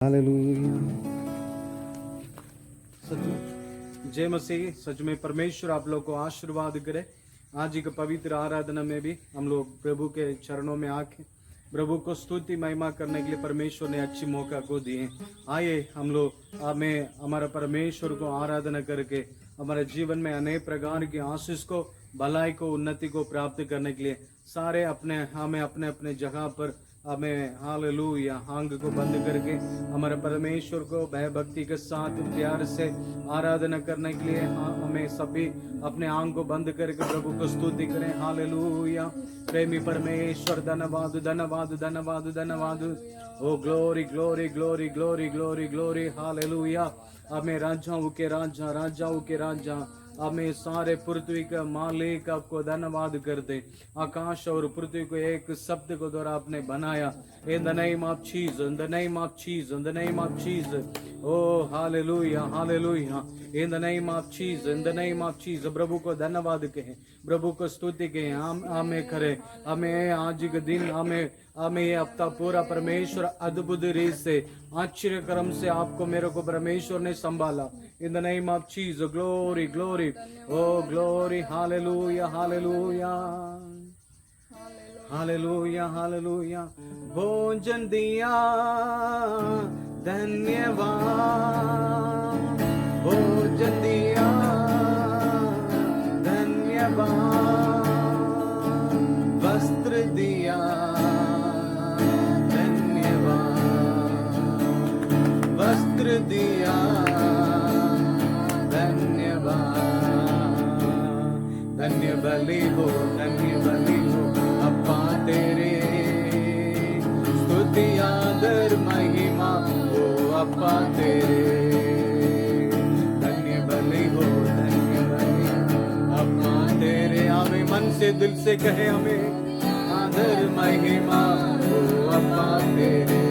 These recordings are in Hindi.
हालेलुया। जय मसीह। सच में परमेश्वर आप लोग को आशीर्वाद करे। आज की पवित्र आराधना में भी हम लोग प्रभु के चरणों में आके प्रभु को स्तुति महिमा करने के लिए परमेश्वर ने अच्छी मौका को दिए। आइए हम लोग हमारा परमेश्वर को आराधना करके हमारे जीवन में अनेक प्रकार की आशीष को, भलाई को, उन्नति को प्राप्त करने के लिए सारे हमें अपने अपने जगह पर हमें हालेलुया आंख को बंद करके हमारे परमेश्वर को भय भक्ति के साथ प्यार से आराधना करने के लिए हमें सभी अपने आंख को बंद करके प्रभु को स्तुति करें। हालेलुया। प्रेमी परमेश्वर धन्यवाद धन्यवाद धन्यवाद धन्यवाद। Oh glory glory glory glory glory glory. Hallelujah. हमें राजाओं के राजा, राजाओं के राजा, हमें सारे पृथ्वी का मालिक आपको धन्यवाद करते। आकाश और पृथ्वी को एक शब्द को द्वारा आपने बनाया। In the name of Jesus, in the name of Jesus, in the name of Jesus. Oh hallelujah hallelujah. In the name of Jesus, in the name of Jesus. प्रभु को धन्यवाद कहें, प्रभु को स्तुति कहें। हमें करे, हमें आज के दिन हमें ये हफ्ता पूरा परमेश्वर अद्भुत रीत से आश्चर्य क्रम से आपको मेरे को परमेश्वर ने संभाला। In the name of Jesus. Glory glory. O glory. Hallelujah hallelujah hallelujah hallelujah. भोजन दिया धन्यवाद, भोजन दिया धन्यवाद, वस्त्र दिया वस्त्र दिया धन्यवाद। धन्य बलि हो अप्पा तेरे, स्तुति आदर महिमा हो अप्पा तेरे। धन्य बलि हो अप्पा तेरे। हमें मन से दिल से कहे, हमें आदर महिमा हो अप्पा तेरे।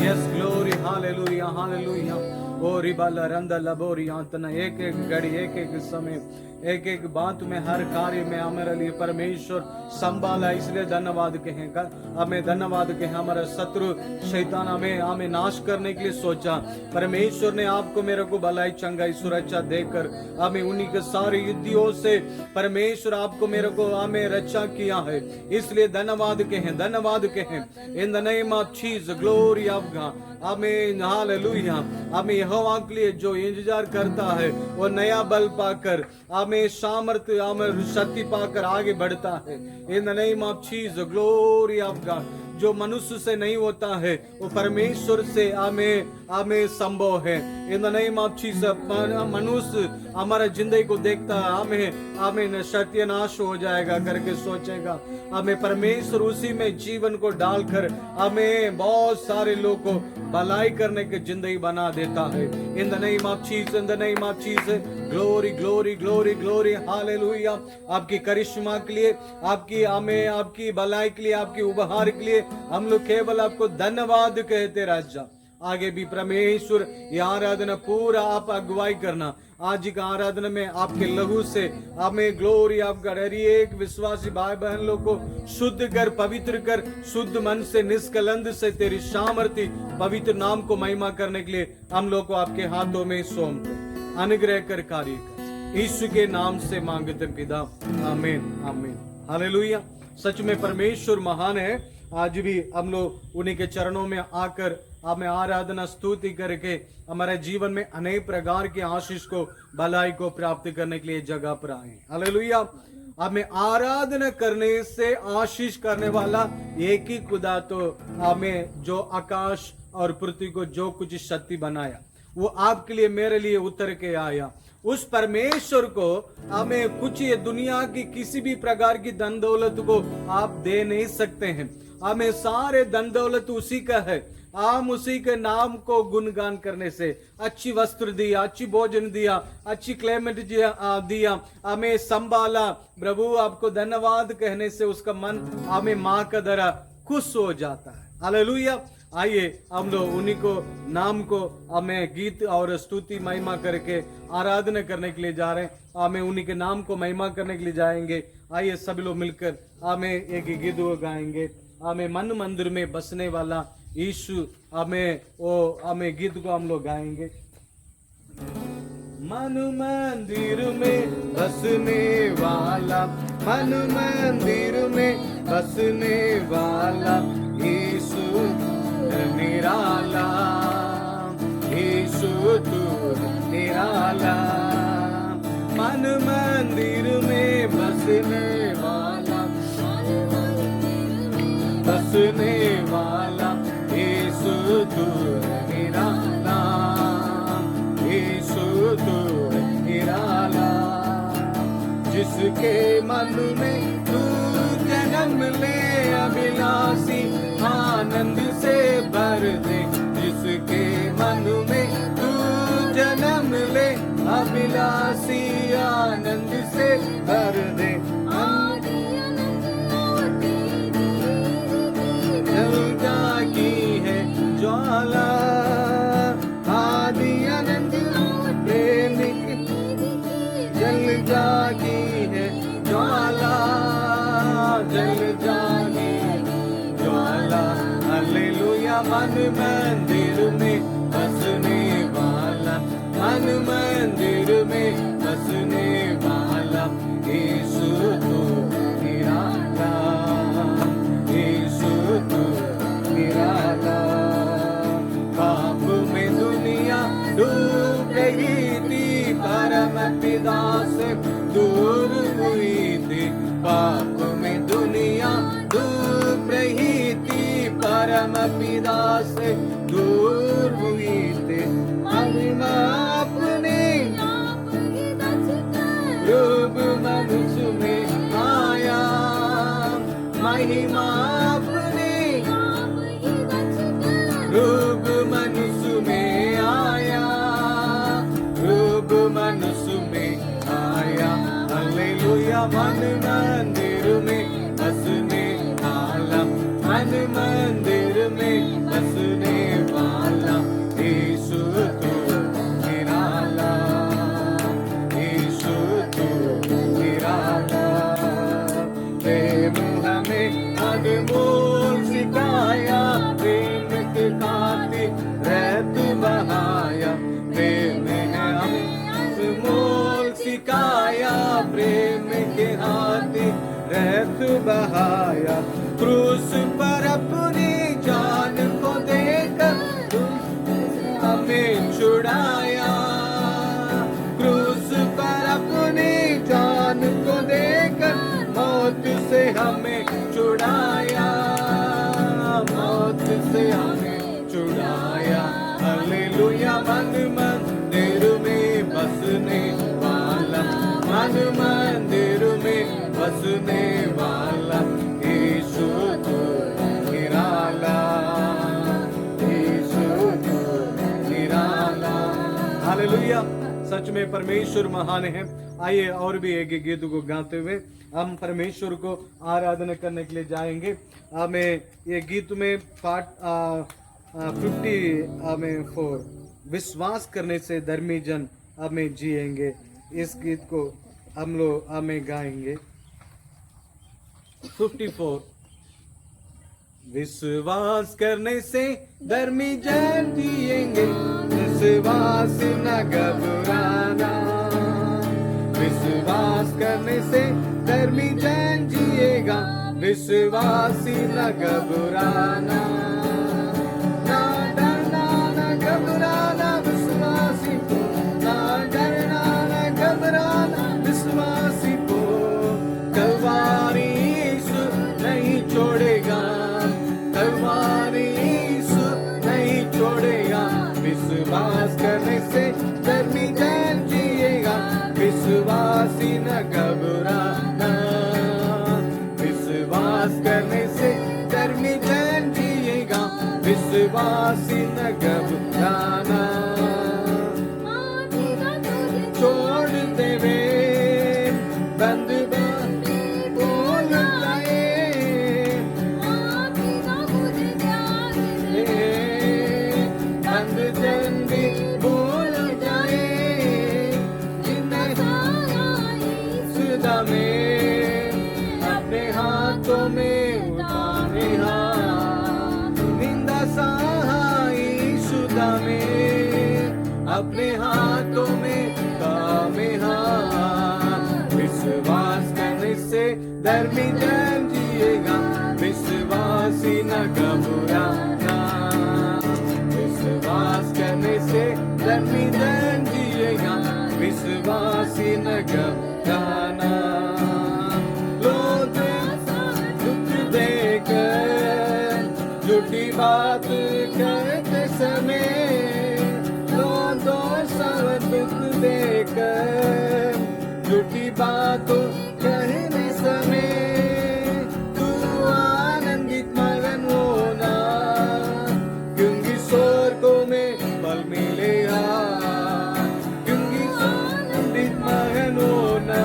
Yes glory. Hallelujah hallelujah. Oh रिबाला रंदा लबोरी आंतना। एक एक घड़ी, एक एक समय, एक एक बात में, हर कार्य में हमारे लिए परमेश्वर संभाला। इसलिए धन्यवाद कहें, हमें धन्यवाद कहें। हमारा शत्रु शैतान हमें नाश करने के लिए सोचा, परमेश्वर ने आपको मेरे को भलाई चंगाई सुरक्षा देकर हमें उन्हीं के सारे युद्धियों से परमेश्वर आपको मेरे को हमें रक्षा किया है। इसलिए धन्यवाद कहें, धन्यवाद कहें। इन the name of Jesus. Glory of God. हमें हालेलुया। हमें यहोवा के लिए जो इंतजार करता है वो नया बल पाकर, हमें सामर्थ्य, हमें शक्ति पाकर आगे बढ़ता है। In the name of Jesus. Glory of God. जो मनुष्य से नहीं होता है वो परमेश्वर से हमें संभव है। In the name of Jesus. मनुष्य हमारा जिंदगी को देखता है, हमें सत्यानाश हो जाएगा करके सोचेगा। हमें परमेश्वर उसी में जीवन को डालकर हमें बहुत सारे लोग को भलाई करने की जिंदगी बना देता है। In the name of Jesus, in the name of Jesus. Glory glory glory glory. Hallelujah. आपकी करिश्मा के लिए, आपकी भलाई के लिए, आपकी उपहार के लिए हम लोग केवल आपको धन्यवाद कहते राजा। आगे भी परमेश्वर ये आराधना पूरा आप अगुवाई करना। आज का आराधना में आपके लहू से हमें ग्लोरी आप कर एक विश्वासी भाई बहन लोग को शुद्ध कर, पवित्र कर, शुद्ध मन से, निष्कलंक से तेरी सामर्थ्य पवित्र नाम को महिमा करने के लिए हम लोग को आपके हाथों में सौंपते। अनुग्रह कर, कार्य कर, यीशु के नाम से मांगते पिता, आमीन आमीन। हालेलुया। सच में परमेश्वर महान है। आज भी हम लोग उन्हीं के चरणों में आकर हमें आराधना स्तुति करके हमारे जीवन में अनेक प्रकार के आशीष को, भलाई को प्राप्त करने के लिए जगह पर आए। हालेलुया। हमें आराधना करने से आशीष करने वाला एक ही खुदा, तो हमें जो आकाश और पृथ्वी को जो कुछ शक्ति बनाया वो आपके लिए, मेरे लिए उतर के आया। उस परमेश्वर को हमें कुछ ये दुनिया की किसी भी प्रकार की धन दौलत को आप दे नहीं सकते हैं। हमें सारे धन दौलत उसी का है। हम उसी के नाम को गुणगान करने से, अच्छी वस्त्र दिया, अच्छी भोजन दिया, अच्छी क्लेमेंट दिया, हमें संभाला। प्रभु आपको धन्यवाद कहने से उसका मन हमें माँ का तरह खुश हो जाता है। हालेलुया। आइए हम लोग उन्हीं को नाम को हमें गीत और स्तुति महिमा करके आराधना करने के लिए जा रहे हैं। हमें उन्हीं के नाम को महिमा करने के लिए जाएंगे। आइए सभी लोग मिलकर हमें एक गीत गाएंगे। हमें मन मंदिर में बसने वाला यीशु हमें गीत को हम लोग गाएंगे। मन मंदिर में बसने वाला, मन मंदिर में बसने वाला यीशु निराला, यीशु तू निराला। मन मंदिर में बसने वाला, बसने वाला यीशु तू निराला, यीशु तू निराला। जिसके मन में तू जन्म ले अभिलाषी आनंद से भर दे, जिसके मन में तू जन्म ले अभिलाषी आनंद से भर दे। जलता की है ज्वाला, आदि अनंत प्रेमिक जल जागी है ज्वाला, जल जागी ज्वाला। हालेलुया। मन मंदिर में बसने वाला, मन मंदिर में बसने वाला यीशु तू निराला, यीशु तू निराला। पाप में दुनिया डूब रही थी, परम पिता से दूर हुई थी। पाप में दुनिया डूब रही थी, परम पिता से दूर हुई थी। महिमा अपने रूप मनुष्य में आया, महिमा अपने रूप मनुष्य में आया, रूप मनुष्य में आया। हालेलुया। मन मंदिर में बसने वाला, मन मंदिर में बसने वाला यीशु तू निराला, यीशु तू निराला। प्रेम हमें अनमोल सिखाया, प्रेम के खातिर रहत बहाया। प्रेम है हमें अनमोल सिखाया, प्रेम के खातिर रहत बहाया। क्रूस पर अपनी जान को देकर हमें छुड़ाया, क्रूस पर अपनी जान को देकर मौत से हमें छुड़ाया, मौत से हमें छुड़ाया। हालेलुया। मन मंदिर में बसने वाला, मन मंदिर में बसने वाला यीशु तू निराला, यीशु तू निराला। हालेलुया। सच में परमेश्वर महान है। आइए और भी एक गीत को गाते हुए हम परमेश्वर को आराधना करने के लिए जाएंगे। हमें ये गीत में पार्ट 54 विश्वास करने से धर्मी जन हमें जिएंगे। इस गीत को हम लोग हमें गाएंगे। 54 विश्वास करने से धर्मी जन जिएंगे, विश्वास न घबराना। विश्वास करने से धर्मी जन जिएगा, विश्वासी न घबराना। ना डरना न घबराना विश्वासी को, ना डरना न घबराना विश्वासी को। कलवारी यीशु नहीं छोड़ेगा, कलवारी यीशु नहीं छोड़ेगा। विश्वास करने से धर्मी जन जिएगा, विश्वासी न घबराना। विश्वास करने से धर्मी जन जिएगा, अपने हाथों में थामे हाथ। विश्वास करने से धर्मी जन जिएगा, विश्वासी न घबराना। विश्वास करने से धर्मी जन जिएगा, विश्वासी न घबराना। लोग दुख देकर झूठी बात करते समय, लोग सब दुख देकर झूठी बात कहने समय, तू आनंदित मगन होना, क्योंकि स्वर्गों में फल मिलेगा। क्योंकि आनंदित मगन होना,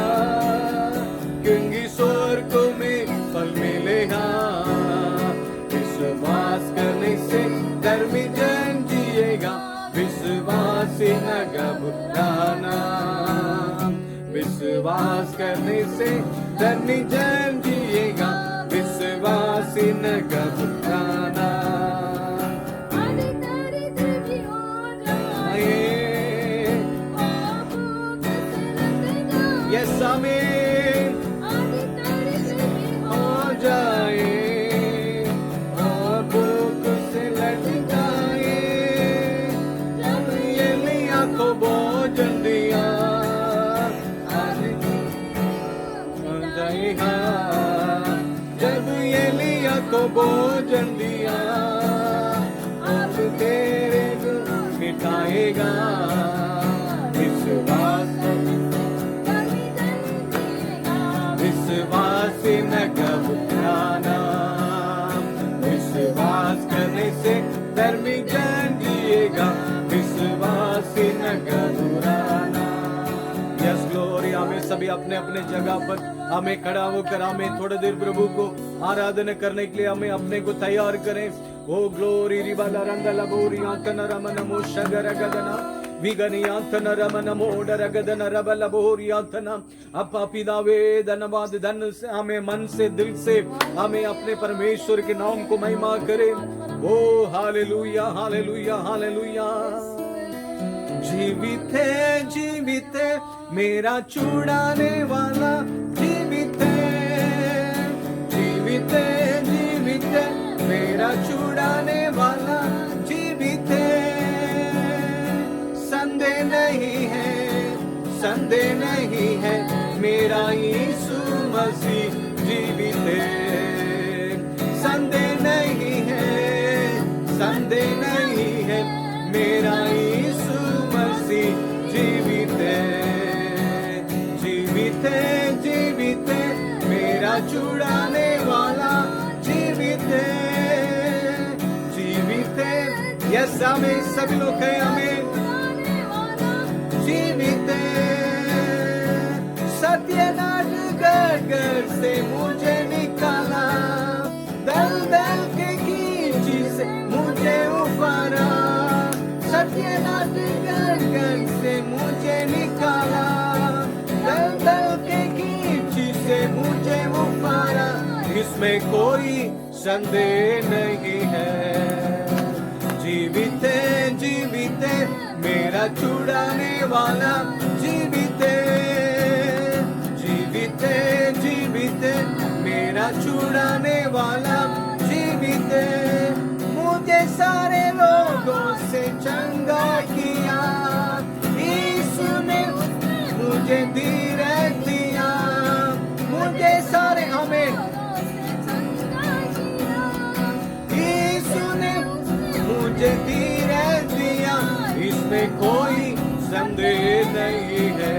क्योंकि स्वर्गों में फल मिलेगा। विश्वास करने से धर्मी जन जिएगा, विश्वासी न घबराना। विश्वास करने से धर्मी जन जिएगा, विश्वासी न घबराना। यस आमीन हो जाए और भूख से लट जाए। जब एलिया को भोजन दिया, आज जाएगा। जब एलिया को भोजन दिया, अब तेरे दुख मिटाएगा। विश्वासी न घबराना। विश्वास करने से धर्मी जन जिएगा, विश्वासी न घबराना। Yes glory. हमें सभी अपने अपने जगह पर हमें खड़ा होकर हमें थोड़ी देर प्रभु को आराधना करने के लिए हमें अपने को तैयार करें। ओ ग्लोरी रिबाला रंगला बोरी आंतन रमन मोशगर गदना विगनियांतन रमन मोडर गदन रबल बोरियांतन। अपा पितावे धन्यवाद, धन से हमें मन से दिल से हमें अपने परमेश्वर के नाम को महिमा करें। ओ हालेलुया हालेलुया हालेलुया। जीवित है जीवित है मेरा छुड़ाने वाला, जीवित है जीवित है जीवित है मेरा छुड़ाने वाला, जीवित है। संदेह नहीं है, संदेह नहीं है, मेरा यीशु मसीह जीवित है। संदेह नहीं है, संदेह नहीं है, मेरा यीशु मसीह जीवित है। जीवित है जीवित है मेरा छुड़ाने वाला, जीवित है जीवित है। यस हमें सभी लोग हैं, हमें जीवित सत्यनाश घर से मुझे निकाला, दल दल के कीची से मुझे उबारा। सत्यनाश घर से मुझे निकाला, दल दल के कीची से मुझे उबारा। इसमें कोई संदेह नहीं है। जीवित है जीवित है मेरा छुड़ाने वाला, जीवित है जीवित है जीवित है मेरा छुड़ाने वाला, जीवित है। मुझे सारे लोगों से चंगा किया, यीशु ने मुझे धीरज दिया। मुझे सारे हमें यीशु ने मुझे धीरज दिया, इसमें कोई संदेह नहीं है।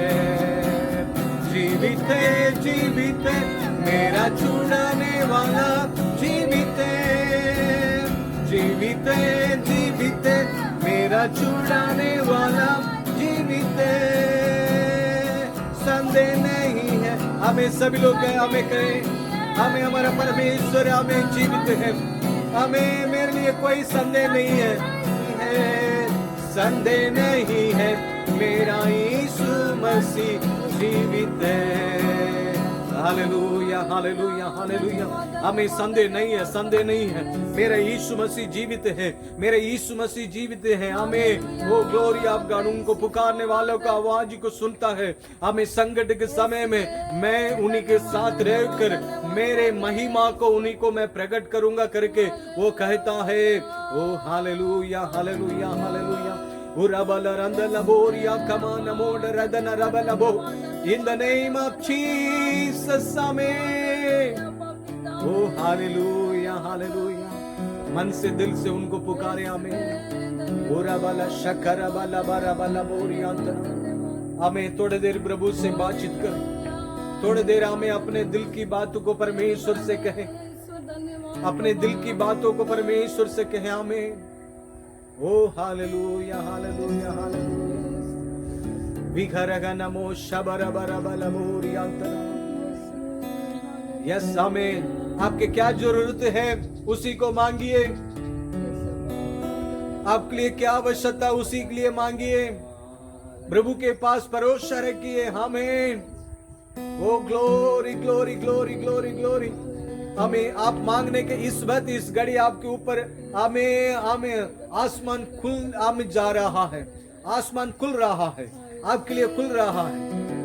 जीवित है मेरा छुड़ाने वाला, जीवित है जीवित है जीवित है मेरा छुड़ाने वाला, जीवित है। संदेह नहीं है। हमें सभी लोग कहें, हमें कहें हमें हमारा परमेश्वर हमें जीवित है, हमें मेरे लिए कोई संदेह नहीं है, संदेह नहीं है, मेरा यीशु मसीह जीवित है। Hallelujah hallelujah hallelujah. हमें संदेह नहीं है, संदेह नहीं है, मेरा यीशु मसीह जीवित है, मेरे यीशु मसीह जीवित है। हमें वो ग्लोरी ऑफ गॉड, उनको पुकारने वालों का आवाज को सुनता है। हमें संकट के समय में मैं उन्हीं के साथ रहकर मेरे महिमा को उन्हीं को मैं प्रकट करूंगा करके वो कहता है। Oh hallelujah hallelujah hallelujah. In the name of Jesus, amen. Oh hallelujah, hallelujah. मन से दिल से उनको पुकारे, आमीन। ओरा बाला शकरा बाला बारा बाला बोरिया अंतर। हमें थोड़ी देर प्रभु से बातचीत करें, थोड़ी देर हमें अपने दिल की बातों को परमेश्वर से कहें, अपने दिल की बातों को परमेश्वर से कहें, आमीन। ओ हालेलुया हालेलुया हालेलुया। विघरगा नमो शबरबरबलबोरियांतरा। यस, आमीन। आपके क्या जरूरत है उसी को मांगिए, आपके लिए क्या आवश्यकता उसी के लिए मांगिए, प्रभु के पास भरोसा रखिए, आमीन। Oh glory glory glory glory glory. हमें आप मांगने के इस वक्त इस घड़ी आपके ऊपर हमें आसमान खुल हमें जा रहा है, आसमान खुल रहा है, आपके लिए खुल रहा है।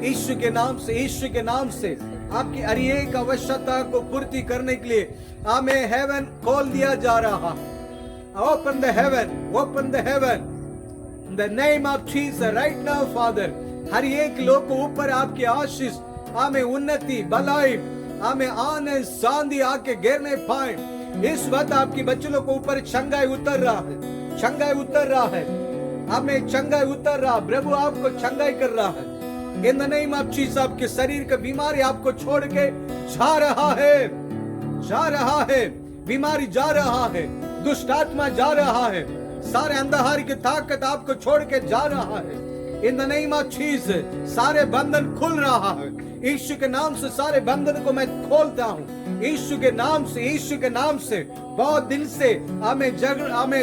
यीशु के नाम से, यीशु के नाम से आपकी हर एक आवश्यकता को पूर्ति करने के लिए हमें हेवन खोल दिया जा रहा है। Open the heaven, open the heaven in the name of Jesus right now father. हर एक लोग को ऊपर आपकी आशीष, हमें उन्नति, भलाई, हमें आने सांधी आके गिरने पाए। इस वक्त आपकी बच्चों को ऊपर चंगाई उतर रहा है, चंगाई उतर रहा है, हमें चंगाई उतर रहा, प्रभु आपको चंगाई कर रहा है। In the name of Jesus आपके शरीर का बीमारी आपको छोड़ के जा रहा है, जा रहा है, बीमारी जा रहा है, दुष्ट आत्मा जा रहा है, सारे अंधकार की ताकत आपको छोड़ के जा रहा है। In the name of Jesus सारे बंधन खुल रहा है। यीशु के नाम से सारे बंधन को मैं खोलता हूँ, यीशु के नाम से, यीशु के नाम से। बहुत दिन से हमें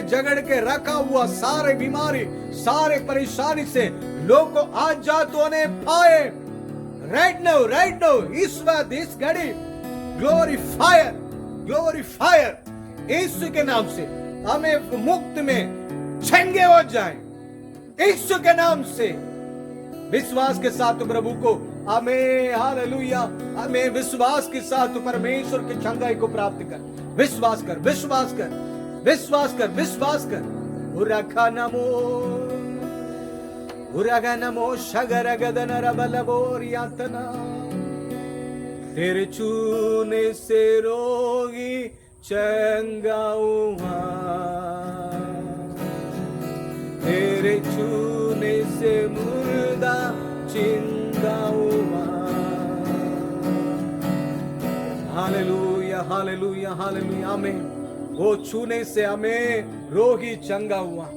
जगड़ के रखा हुआ सारे बीमारी, सारे परेशानी से लोग को आजाद होने पाए। राइट नाउ, राइट नाउ, इस वक्त, इस घड़ी, ग्लोरी फायर, ग्लोरी फायर। यीशु के नाम से हमें मुक्त में छंगे हो जाए, यीशु के नाम से। विश्वास के साथ प्रभु को हमें, हालेलुया, हमें विश्वास के साथ परमेश्वर की चंगाई को प्राप्त कर। विश्वास कर, विश्वास कर, विश्वास कर, विश्वास कर। उरखा नमो, उरगा नमो शगर गदन रबलबोरियातना। तेरे छूने से रोगी चंगा हुआ, तेरे छूने से मुर्दा जिंदा हुआ। Hallelujah hallelujah hallelujah. हमें वो छूने से हमें रोगी चंगा हुआ,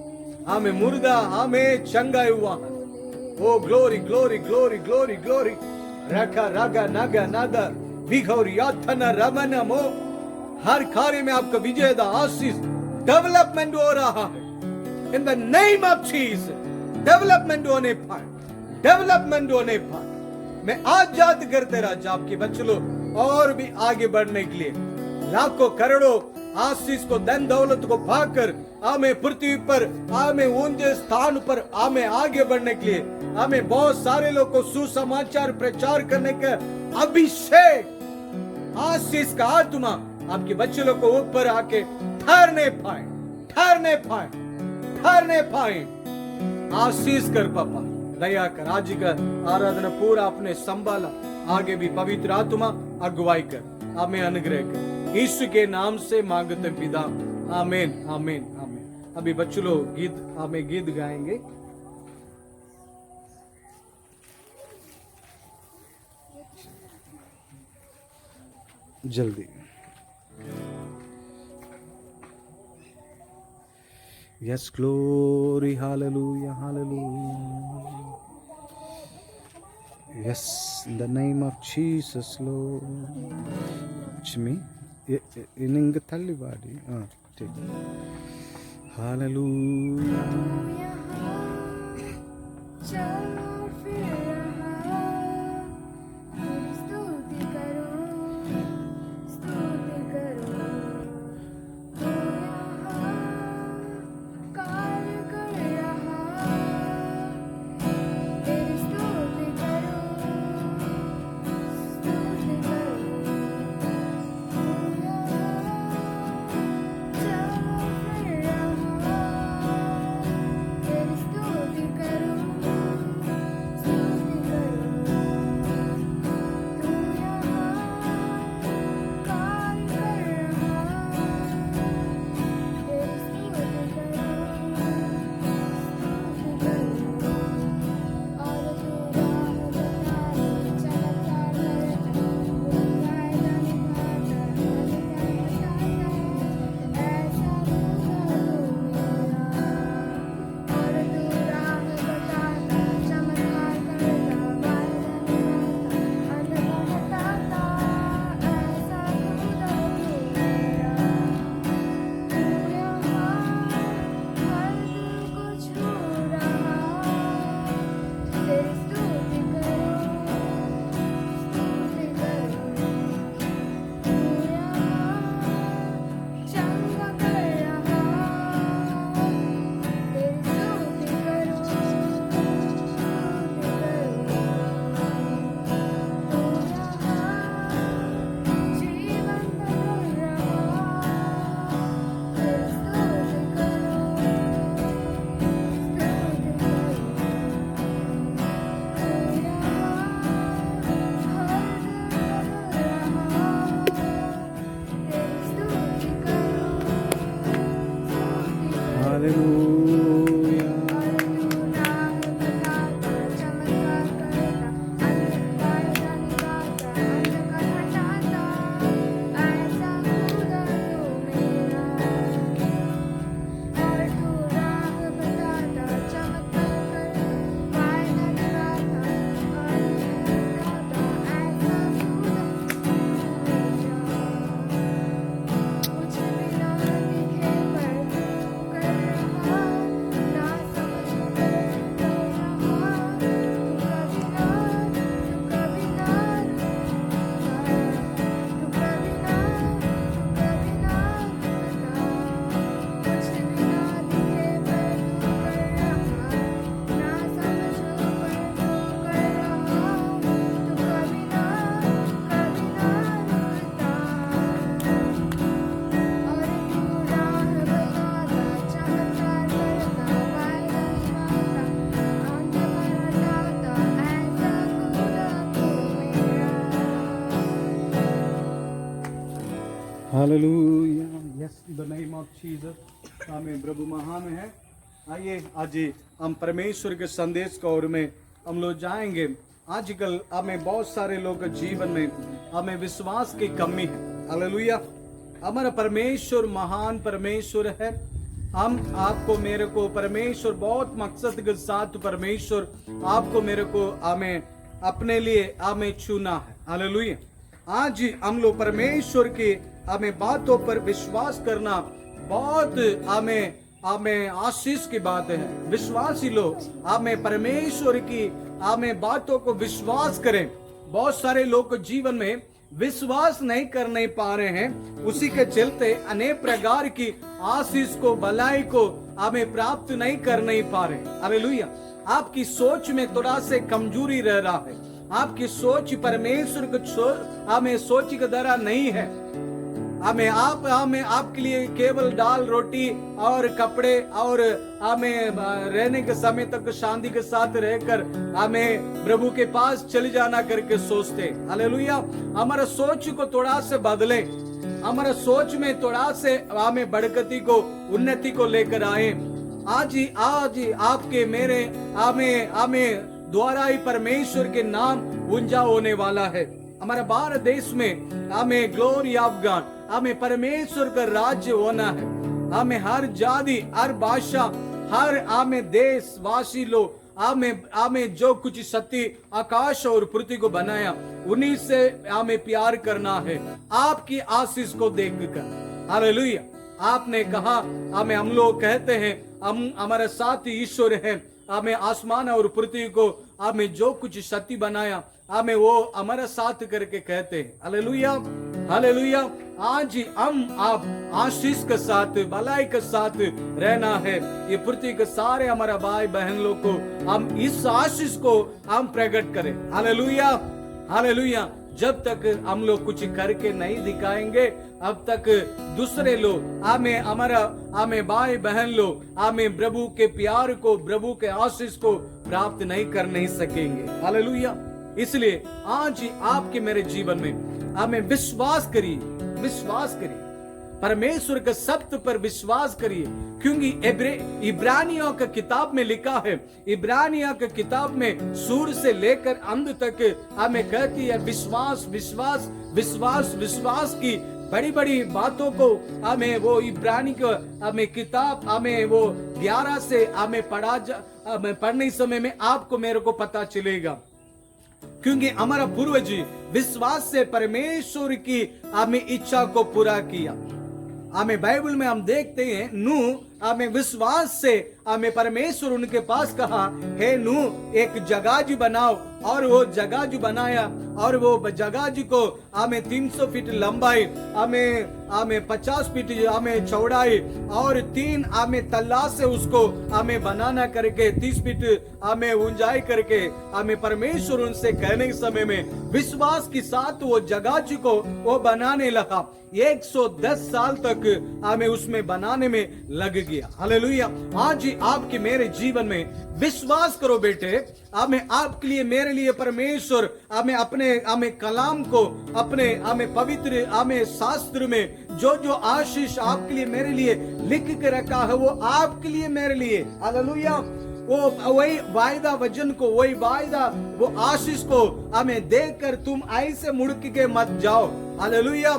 हमें मुर्दा हमें चंगा हुआ। Oh glory glory glory glory glory. रखा रगा नगा नदर विघोरी याथन रमन मो। हर कार्य में आपका विजय दा आशीष, डेवलपमेंट हो रहा है। In the name of Jesus development होने पाए, डेवलपमेंट होने पाए। मैं आजाद करते राजा आपके बच्चों लोग और भी आगे बढ़ने के लिए, लाखों करोड़ों आशीष को, धन दौलत को पाकर हमें पृथ्वी पर, हमें ऊंचे स्थान पर हमें आगे बढ़ने के लिए, हमें बहुत सारे लोग को सुसमाचार प्रचार करने का अभिषेक, आशीष का आत्मा आपके बच्चे लोग को ऊपर आके ठहरने पाए, ठहरने पाए, ठहरने पाए। आशीष कर पापा, दया कर। आज का आराधना पूरा अपने संभाला, आगे भी पवित्र आत्मा अगुवाई कर, हमें अनुग्रह कर। यीशु के नाम से मांगते पिता, आमीन आमीन आमीन। अभी बच्चों लोग हमें गीत गाएंगे। जल्दी। Yes, glory, hallelujah, hallelujah. Yes, in the name of Jesus, Lord. Watch me. In the Talibadi. Take it. Hallelujah. चलो फिर रहा, स्तुति करो hallelujah, yes, in the name of Jesus. आमीन। प्रभु महान है। आइए आज हम परमेश्वर के संदेश को और में हम लोग जाएंगे। आजकल हमें बहुत सारे लोग जीवन में हमें विश्वास की कमी है। हालेलुया। हमारा परमेश्वर महान परमेश्वर है। हम आपको मेरे को परमेश्वर बहुत मकसद के साथ परमेश्वर आपको मेरे को हमें अपने लिए हमें चुना है। हालेलुया। आज हम लोग परमेश्वर की हमें बातों पर विश्वास करना बहुत हमें आशीष की बात है। विश्वासी लोग हमें परमेश्वर की हमें बातों को विश्वास करें। बहुत सारे लोग जीवन में विश्वास नहीं कर नहीं पा रहे हैं, उसी के चलते अनेक प्रकार की आशीष को भलाई को हमें प्राप्त नहीं कर नहीं पा रहे। हालेलुया। आपकी सोच में थोड़ा से कमजोरी रह रहा है। आपकी सोच परमेश्वर को हमें सोच की तरह नहीं है। हमें आपके लिए केवल दाल रोटी और कपड़े और हमें रहने के समय तक शांति के साथ रहकर हमें प्रभु के पास चले जाना करके सोचते। हालेलुया। हमारा सोच को थोड़ा से बदले, हमारा सोच में थोड़ा से हमें बढ़कती को उन्नति को लेकर आए। आज आपके मेरे हमें द्वारा ही परमेश्वर के नाम ऊंचा होने वाला है। हमारा भारत देश में हमें ग्लोरी ऑफ गॉड, हमें परमेश्वर का राज्य होना है। हमें हर जाति, हर भाषा, हर हमें देशवासी लोग हमें जो कुछ सत्य आकाश और पृथ्वी को बनाया उन्हीं से हमें प्यार करना है, आपकी आशीष को देखकर। हालेलुया। आपने कहा हम लोग कहते हैं हम हमारे साथ ईश्वर है। हमें आसमान और पृथ्वी को हमें जो कुछ सत्य बनाया हमें वो हमारा साथ करके कहते हैं। Hallelujah, hallelujah. आज हम आप आशीष के साथ भलाई के साथ रहना है। ये पृथ्वी के सारे हमारा भाई बहन लोग को हम इस आशीष को हम प्रकट करें। Hallelujah, hallelujah. जब तक हम लोग कुछ करके नहीं दिखाएंगे अब तक दूसरे लोग हमें भाई बहन लोग हमें प्रभु के प्यार को, प्रभु के आशीष को प्राप्त नहीं कर नहीं सकेंगे। हालेलुया। इसलिए आज आपके मेरे जीवन में हमें विश्वास करिए, विश्वास करिए, परमेश्वर के शब्द पर विश्वास करिए। क्योंकि इब्रानियों का किताब में लिखा है, इब्रानियों के किताब में शुरू से लेकर अंत तक हमें कहती है विश्वास, विश्वास, विश्वास, विश्वास की बड़ी बड़ी बातों को हमें वो इब्रानी को हमें किताब हमें वो 11 से हमें पढ़ने समय में आपको मेरे को पता चलेगा। क्योंकि हमारा पूर्वज विश्वास से परमेश्वर की हमें इच्छा को पूरा किया। हमें बाइबल में हम देखते हैं नूह हमें विश्वास से हमें परमेश्वर उनके पास कहा, हे नूह एक जगाज बनाओ, और वो जगाज बनाया और वो जगाज को हमें 300 फीट लंबाई, हमें 50 फीट हमें चौड़ाई और 3 हमें तल्ला से उसको हमें बनाना करके 30 फीट हमें ऊंचाई करके हमें परमेश्वर उनसे कहने के समय में विश्वास के साथ वो जगाज को वो बनाने लगा। 110 साल तक हमें उसमें बनाने में लग गया। हालेलुया। आज आपके मेरे जीवन में विश्वास करो बेटे, हमें आपके लिए मेरे लिए परमेश्वर हमें कलाम को हमें पवित्र हमें शास्त्र में जो जो आशीष आपके लिए मेरे लिए लिख के रखा है वो आपके लिए मेरे लिए। हालेलुया। वो वही वायदा वचन को, वही वायदा वो आशीष को हमें देखकर तुम ऐसे मुड़ के मत जाओ। Hallelujah,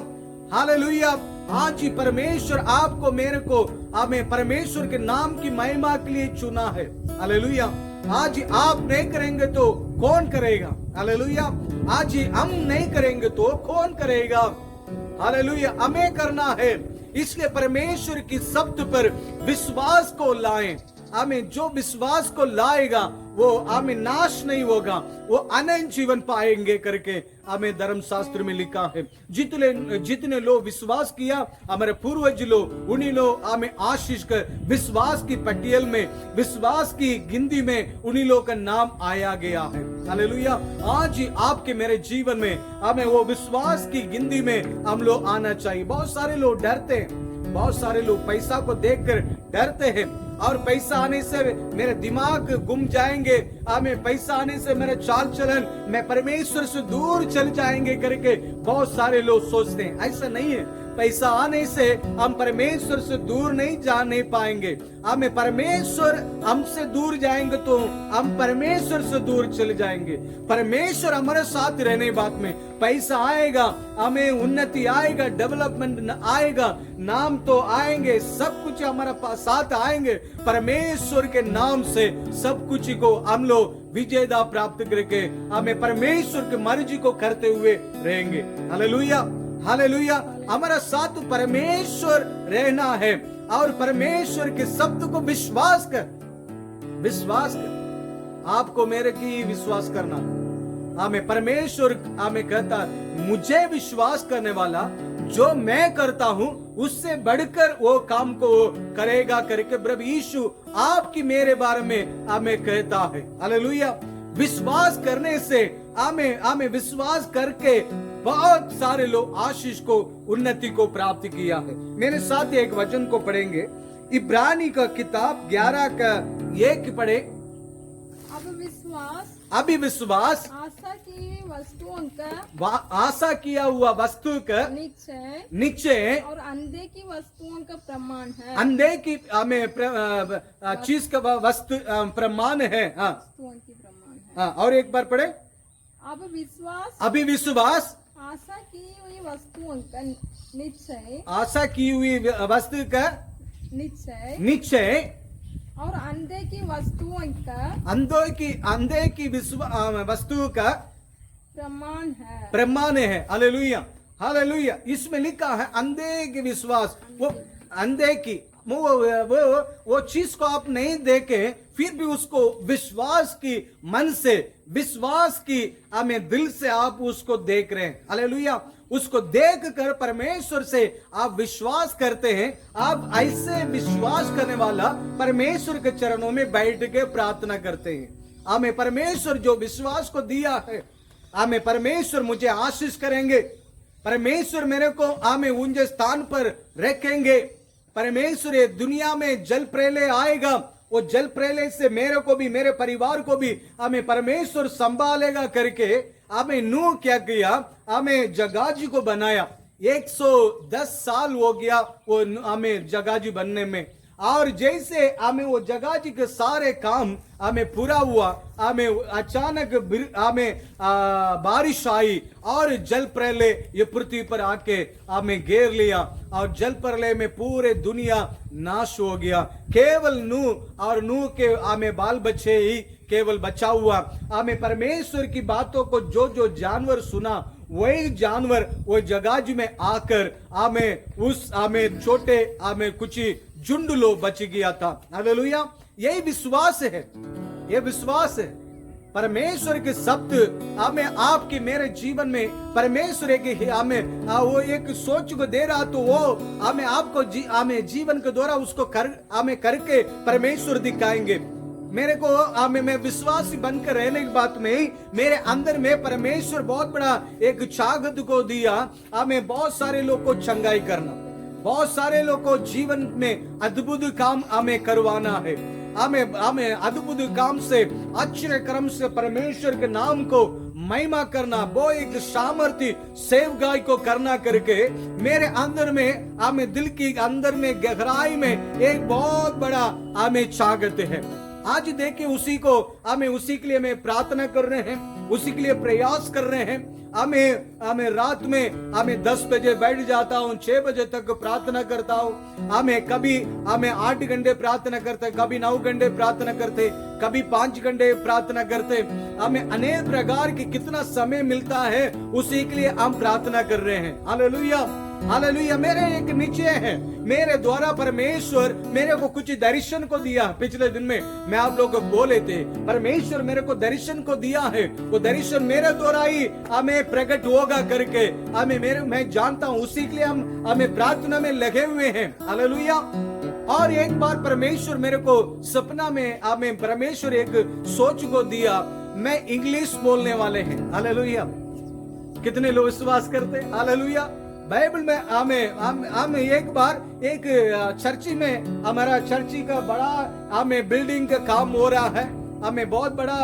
hallelujah. आज ही परमेश्वर आपको मेरे को हमें परमेश्वर के नाम की महिमा के लिए चुना है। हालेलुया। आज आप नहीं करेंगे तो कौन करेगा? हालेलुया। आज हम नहीं करेंगे तो कौन करेगा? हालेलुया। हमें करना है। इसलिए परमेश्वर की शब्द पर विश्वास को लाएं। हमें जो विश्वास को लाएगा वो हमें नाश नहीं होगा, वो अनंत जीवन पाएंगे करके हमें धर्म शास्त्र में लिखा है। जितने लोग विश्वास किया हमारे पूर्वज लोग, उन्हीं लोग हमें आशीष कर विश्वास की पटियल में, विश्वास की गिनती में उन्हीं लोग का नाम आया गया है। हालेलुया। आज आपके मेरे जीवन में हमें वो विश्वास की गिनती में हम लोग आना चाहिए। बहुत सारे लोग डरते हैं, बहुत सारे लोग पैसा को देखकर डरते हैं और पैसा आने से मेरे दिमाग गुम जाएंगे, हमें पैसा आने से मेरा चाल चलन मैं परमेश्वर से दूर चल जाएंगे करके बहुत सारे लोग सोचते हैं। ऐसा नहीं है। पैसा आने से हम परमेश्वर से दूर नहीं जा नहीं पाएंगे। हमें परमेश्वर हमसे दूर जाएंगे तो हम परमेश्वर से दूर चले जाएंगे। परमेश्वर हमारे साथ रहने बात में पैसा आएगा, हमें उन्नति आएगा, डेवलपमेंट आएगा, नाम तो आएंगे, सब कुछ हमारा साथ आएंगे। परमेश्वर के नाम से सब कुछ को हम लोग विजेता प्राप्त करके हमें परमेश्वर की मर्जी को करते हुए रहेंगे। Hallelujah, hallelujah. हमारा साथ परमेश्वर रहना है और परमेश्वर के शब्द को विश्वास कर, विश्वास कर। आपको मेरे की विश्वास करना, हमें परमेश्वर हमें कहता मुझे विश्वास करने वाला जो मैं करता हूं उससे बढ़कर वो काम को करेगा करके प्रभु यीशु आपकी मेरे बारे में हमें कहता है। हालेलुया। विश्वास करने से हमें विश्वास करके बहुत सारे लोग आशीष को, उन्नति को प्राप्त किया है। मेरे साथ एक वचन को पढ़ेंगे, इब्रानी का किताब 11 का 1 पढ़े। अभी विश्वास आशा की वस्तुओं का, आशा किया हुआ वस्तु का निश्चय और अंधे की वस्तुओं का प्रमाण है। अंधे की हमें चीज का वस्तु प्रमाण है। हाँ, हाँ, और एक बार पढ़े। अभी विश्वास आशा की हुई वस्तुओं का निश्चय, आशा की हुई वस्तु का निश्चय और अंधे की वस्तुओं का, अंधे की वस्तु का प्रमाण है। Hallelujah, hallelujah. इसमें लिखा है अंधे की विश्वास, वो अंधे की वो चीज को आप नहीं देखे फिर भी उसको विश्वास की मन से, विश्वास की हमें दिल से आप उसको देख रहे हैं। हालेलुया। उसको देख कर परमेश्वर से आप विश्वास करते हैं। आप ऐसे विश्वास करने वाला परमेश्वर के चरणों में बैठ के प्रार्थना करते हैं। हमें परमेश्वर जो विश्वास को दिया है, हमें परमेश्वर मुझे आशीष करेंगे, परमेश्वर मेरे को हमें ऊंचे स्थान पर रखेंगे। परमेश्वर ये दुनिया में जल प्रलय आएगा, वो जल प्रलय से मेरे को भी, मेरे परिवार को भी हमें परमेश्वर संभालेगा करके हमें नूह क्या किया, हमें जगाजी को बनाया। 110 साल हो गया वो हमें जगाजी बनने में, और जैसे हमें वो जगाजी के सारे काम हमें पूरा हुआ, हमें अचानक हमें बारिश आई और जल प्रलय ये पृथ्वी पर आके हमें घेर लिया, और जल प्रलय में पूरे दुनिया नाश हो गया। केवल नूह और नूह के हमें बाल बच्चे ही केवल बचा हुआ। हमें परमेश्वर की बातों को जो जो जानवर सुना, वही जानवर वो जगाजी में आकर हमें छोटे हमें कुछ झुंड लो बच गया था। हालेलुया। यही विश्वास है, ये विश्वास है। परमेश्वर के शब्द हमें आपके मेरे जीवन में परमेश्वर हमें वो एक सोच को दे रहा, तो वो हमें आपको हमें जीवन के द्वारा उसको हमें करके परमेश्वर दिखाएंगे। मेरे को मैं विश्वासी बनकर रहने की बात में मेरे अंदर में परमेश्वर बहुत बड़ा एक चागत को दिया, हमें बहुत सारे लोग को चंगाई करना, बहुत सारे लोग को जीवन में अद्भुत काम हमें करवाना है। हमें अद्भुत काम से, आश्चर्य कर्म से परमेश्वर के नाम को महिमा करना, वो एक सामर्थ्य सेवकाई को करना करके मेरे अंदर में हमें दिल की अंदर में गहराई में एक बहुत बड़ा हमें चाहत है। आज देखिए उसी को हमें उसी के लिए मैं प्रार्थना कर रहे हैं, उसी के लिए प्रयास कर रहे हैं। हमें रात में 10 बजे बैठ जाता हूँ, 6 बजे तक प्रार्थना करता हूँ। कभी 8 घंटे प्रार्थना करते, कभी 9 घंटे प्रार्थना करते, कभी 5 घंटे प्रार्थना करते। हमें अनेक प्रकार की कितना समय मिलता है उसी के लिए हम प्रार्थना कर रहे हैं। Hallelujah, hallelujah. मेरे एक निश्चय है, मेरे द्वारा परमेश्वर मेरे को कुछ दर्शन को दिया। पिछले दिन में मैं आप लोगों को बोले थे, परमेश्वर मेरे को दर्शन को दिया है, वो दर्शन मेरे द्वारा ही हमें प्रकट होगा करके मैं जानता हूँ। उसी के लिए हमें प्रार्थना में लगे हुए हैं। हालेलुया। और एक बार परमेश्वर मेरे को सपना में परमेश्वर एक सोच को दिया, मैं इंग्लिश बोलने वाले हैं। हालेलुया। कितने लोग विश्वास करते हैं? हालेलुया। बाइबल में हमें एक बार एक चर्ची में, हमारा चर्ची का बड़ा बिल्डिंग का काम हो रहा है। हमें बहुत बड़ा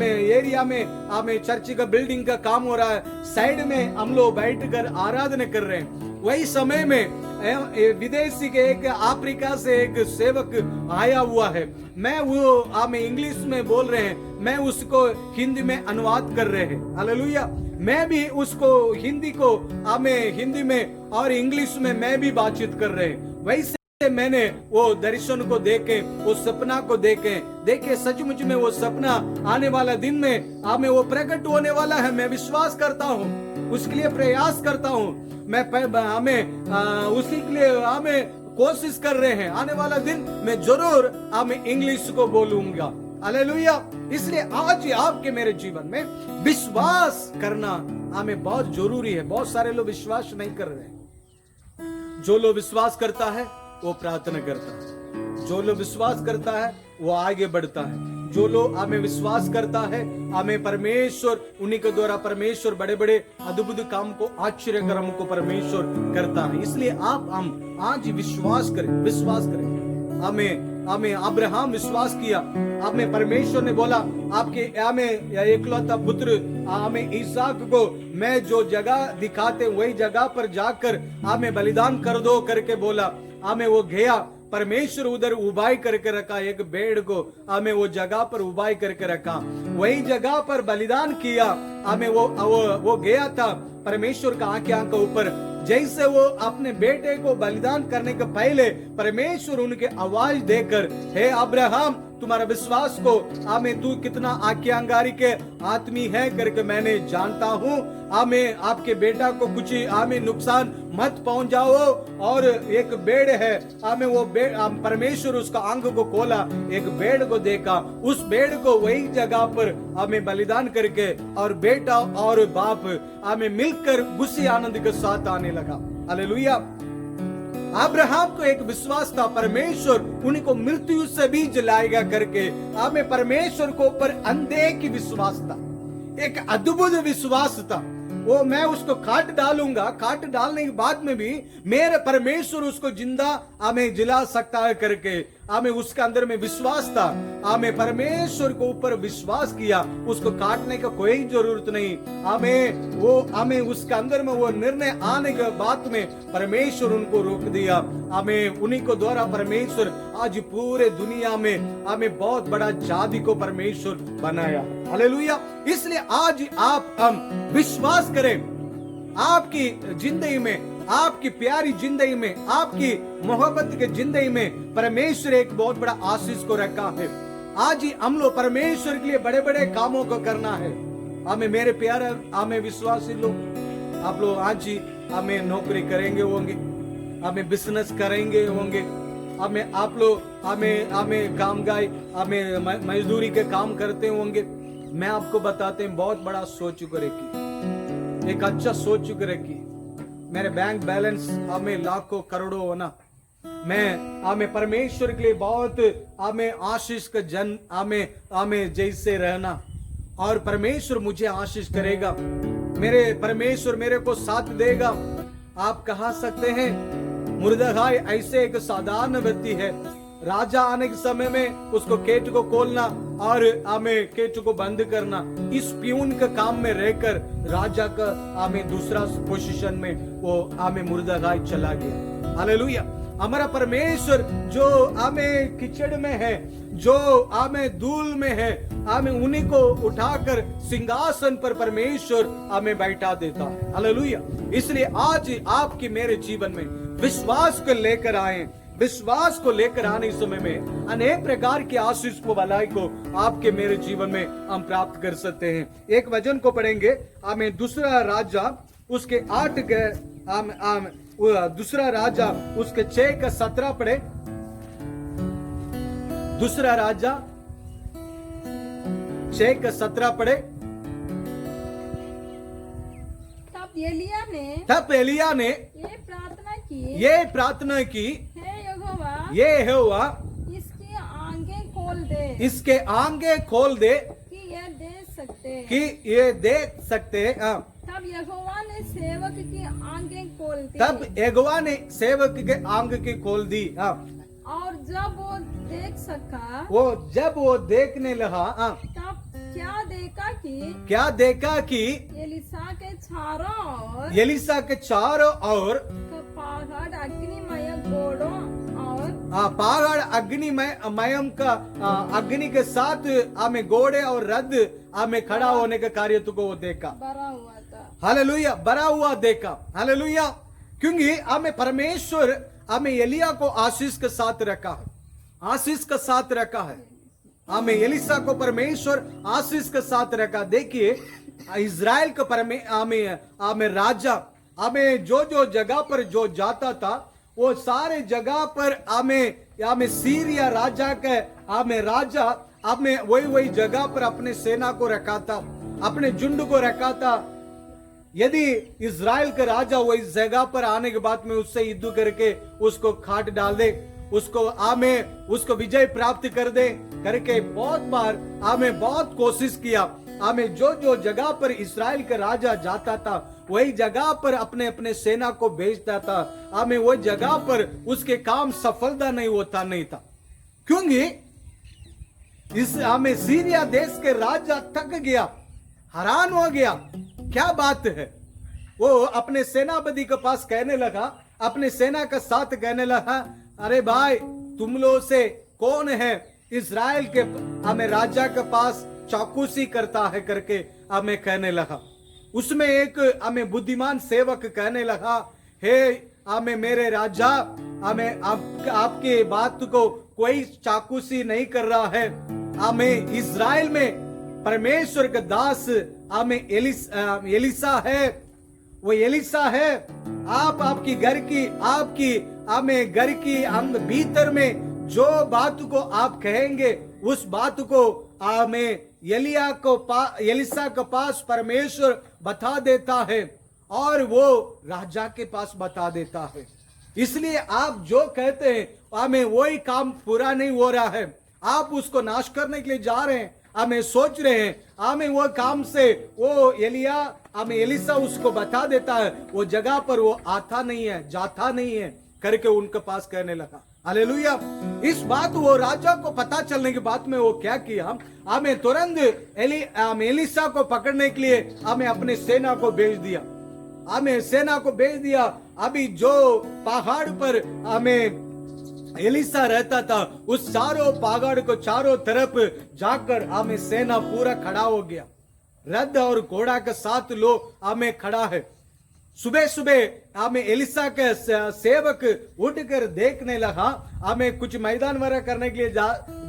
एरिया में चर्ची का बिल्डिंग का काम हो रहा है। साइड में हम लोग बैठ कर आराधना कर रहे हैं। वही समय में विदेशी के एक अफ्रीका से एक सेवक आया हुआ है। मैं वो हमें इंग्लिश में बोल रहे हैं, मैं उसको हिंदी में अनुवाद कर रहे हैं। हालेलुया। मैं भी उसको हिंदी को हमें हिंदी में और इंग्लिश में मैं भी बातचीत कर रहे हैं। वैसे मैंने वो दर्शन को देखे, वो सपना को देखे सचमुच में वो सपना आने वाला दिन में हमें वो प्रकट होने वाला है। मैं विश्वास करता हूँ, उसके लिए प्रयास करता हूँ। मैं हमें उसी के लिए हमें कोशिश कर रहे हैं। आने वाला दिन मैं जरूर हमें इंग्लिश को बोलूंगा। हालेलुया। इसलिए आज आपके मेरे जीवन में विश्वास करना हमें बहुत जरूरी है। बहुत सारे लोग विश्वास नहीं कर रहे हैं। जो लोग विश्वास करता है वो प्रार्थना करता है, जो लोग विश्वास करता है वो आगे बढ़ता है। जो लोग हमें विश्वास करता है, हमें परमेश्वर उन्हीं के द्वारा परमेश्वर बड़े बड़े अद्भुत काम को, आश्चर्य कर्म को परमेश्वर करता है। इसलिए हम आज विश्वास करें। हमें अब्राहम विश्वास किया। हमें परमेश्वर ने बोला आपके हमें एकलौता पुत्र हमें इसहाक को मैं जो जगह दिखाते वही जगह पर जाकर हमें बलिदान कर दो करके बोला। हमें वो गया, परमेश्वर उधर उबाई करके रखा, एक भेड़ को हमें वो जगह पर उबाई करके रखा, वही जगह पर बलिदान किया। हमें वो गया था परमेश्वर का आंख ऊपर। जैसे वो अपने बेटे को बलिदान करने के पहले परमेश्वर उनके आवाज देकर, हे अब्राहम तुम्हारा विश्वास को हमें तू कितना आज्ञाकारी के आदमी है करके मैंने जानता हूँ। हमें आपके बेटा को कुछ हमें नुकसान मत पहुंचाओ। और एक भेड़ है, हमें वो परमेश्वर उसका अंग को खोला, एक भेड़ को देखा, उस भेड़ को वही जगह पर हमें बलिदान करके और बेटा और बाप हमें मिलकर खुशी आनंद के साथ आने लगा। हालेलुया। अब्राहम को एक विश्वास था, परमेश्वर उनको मृत्यु से भी जलाएगा करके। हमें परमेश्वर को ऊपर अंधे की विश्वास था, एक अद्भुत विश्वास था। वो मैं उसको काट डालूंगा, काट डालने के बाद में भी मेरे परमेश्वर उसको जिंदा हमें जिला सकता है करके हमें उसके अंदर में विश्वास था। हमें परमेश्वर को ऊपर विश्वास किया, उसको काटने का कोई जरूरत नहीं। हमें उसके अंदर में वो निर्णय आने के बाद में परमेश्वर उनको रोक दिया। हमें उन्हीं को द्वारा परमेश्वर आज पूरे दुनिया में हमें बहुत बड़ा जाति को परमेश्वर बनाया। हालेलुया। इसलिए आज हम विश्वास करें। आपकी जिंदगी में, आपकी प्यारी जिंदगी में, आपकी मोहब्बत के जिंदगी में परमेश्वर एक बहुत बड़ा आशीष को रखा है। आज ही हम लोग परमेश्वर के लिए बड़े बड़े कामों को करना है। हमें मेरे प्यारे हमें विश्वासी लोग, आप लोग आज ही हमें नौकरी करेंगे होंगे, हमें बिजनेस करेंगे होंगे, हमें आप लोग हमें काम गाय हमें मजदूरी के काम करते होंगे। मैं आपको बताते हैं बहुत बड़ा सोच कर रखी, एक अच्छा सोच कर रखी। मेरे बैंक बैलेंस हमें लाखों करोड़ों होना, हमें परमेश्वर के लिए बहुत हमें आशीष का जन हमें जैसे रहना, और परमेश्वर मुझे आशीष करेगा, मेरे परमेश्वर मेरे को साथ देगा। आप कहा सकते हैं मुर्दगाई ऐसे एक साधारण व्यक्ति है, राजा आने के समय में उसको गेट को खोलना और हमें गेट को बंद करना, इस प्यून के काम में रहकर राजा का हमें दूसरा पोजीशन में वो हमें मुर्दगाई चला गया। हालेलुया। हमारा परमेश्वर जो हमें कीचड़ में है, जो हमें धूल में है, हमें उन्हीं को उठाकर सिंहासन पर परमेश्वर हमें बैठा देता है। हालेलुया। इसलिए आज आपके मेरे जीवन में विश्वास को लेकर आए, विश्वास को लेकर आने इस समय में अनेक प्रकार के आशीष को भलाई को आपके मेरे जीवन में हम प्राप्त कर सकते हैं। एक वचन को पढ़ेंगे, हमें दूसरा राजा उसके 8 के दूसरा राजा उसके 6 का 17 पढ़े। दूसरा राजा 6 का 17 पढ़े। तब एलिया ने ये प्रार्थना की, ये यहोवा इसके आंखें खोल दे कि ये देख सकते। तब यहोवा ने सेवक की आंखें खोल दी। तब यहोवा ने सेवक के आंख की खोल दी। और जब वो देख सका, जब वो देखने लगा, तब क्या देखा कि एलिसा के चारों ओर पहाड़ अग्निमयम का अग्नि के साथ हमें घोड़े और रथ हमें खड़ा होने का कार्य को वो देखा, भरा हुआ था। हालेलुया, भरा हुआ देखा, हालेलुया। क्योंकि हमें परमेश्वर हमें एलिया को आशीष के साथ रखा है, आशीष के साथ रखा है। हमें एलिसा को परमेश्वर आशीष के साथ रखा। देखिए इज़राइल का हमें राजा, हमें जो जो जगह पर जो जाता था वो सारे जगह पर हमें सीरिया राजा के हमें राजा हमें वही जगह पर अपने सेना को रखा था, अपने झुंड को रखा था। यदि इज़राइल का राजा वो इस जगह पर आने के बाद में उससे युद्ध करके उसको खाट डाल दे, उसको विजय प्राप्त कर दे करके बहुत बार हमें बहुत कोशिश किया। हमें जो जो जगह पर इस्राएल का राजा जाता था वही जगह पर अपने अपने सेना को भेजता था। हमें वो जगह पर उसके काम सफलता नहीं था, क्योंकि हमें सीरिया देश के राजा थक गया, हैरान हो गया। क्या बात है, वो अपने सेनापति के पास कहने लगा, अपने सेना का साथ कहने लगा, अरे भाई तुम लोग से कौन है इज़राइल के हमें राजा के पास चाकूसी करता है करके हमें कहने लगा। उसमें एक हमें बुद्धिमान सेवक कहने लगा, हे हमें मेरे राजा, हमें आपके बात को कोई चाकूसी नहीं कर रहा है। हमें इज़राइल में परमेश्वर का दास हमें एलिसा है, वो एलिसा है। आपकी घर की हमें घर की भीतर में जो बात को आप कहेंगे उस बात को हमें एलिसा के पास परमेश्वर बता देता है और वो राजा के पास बता देता है। इसलिए आप जो कहते हैं हमें वही काम पूरा नहीं हो रहा है, आप उसको नाश करने के लिए जा रहे हैं, हमें सोच रहे हैं हमें वो काम से वो एलिसा उसको बता देता है, वो जगह पर वो आता नहीं है, जाता नहीं है करके उनके पास कहने लगा। हालेलुया। इस बात वो राजा को पता चलने के बाद में वो क्या किया, हमें तुरंत एलिसा को पकड़ने के लिए हमें अपने सेना को भेज दिया। अभी जो पहाड़ पर हमें एलिसा रहता था उस चारों पहाड़ को चारों तरफ जाकर हमें सेना पूरा खड़ा हो गया, रथ और घोड़ा के साथ लोग हमें खड़ा है। सुबह सुबह हमें एलिसा के सेवक उठकर देखने लगा, हमें कुछ मैदान वगैरह करने के लिए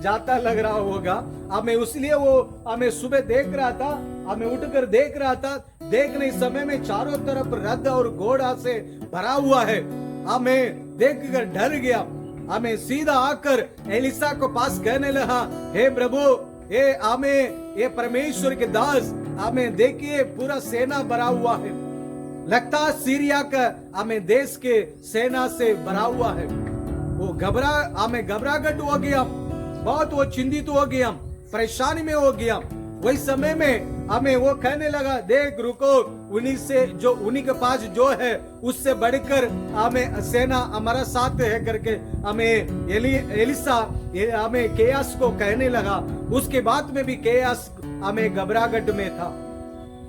जाता लग रहा होगा, हमें इसलिए वो हमें सुबह देख रहा था, हमें उठकर देख रहा था। देखने समय में चारों तरफ रथ और घोड़ा से भरा हुआ है, हमें देखकर डर गया। हमें सीधा आकर एलिसा को पास कहने लगा, हे प्रभु, ये परमेश्वर के दास, हमें देखिए पूरा सेना भरा हुआ है, लगता सीरिया का हमें देश के सेना से भरा हुआ है। वो हमें घबराहट हो गया, बहुत वो चिंतित हो गया, परेशानी में हो गया। वही समय में हमें वो कहने लगा, देख रुको, उन्हीं के पास जो है उससे बढ़कर हमें सेना हमारा साथ है करके हमें एलिसा हमें केयास को कहने लगा। उसके बाद में भी केयास हमें घबराहट में था।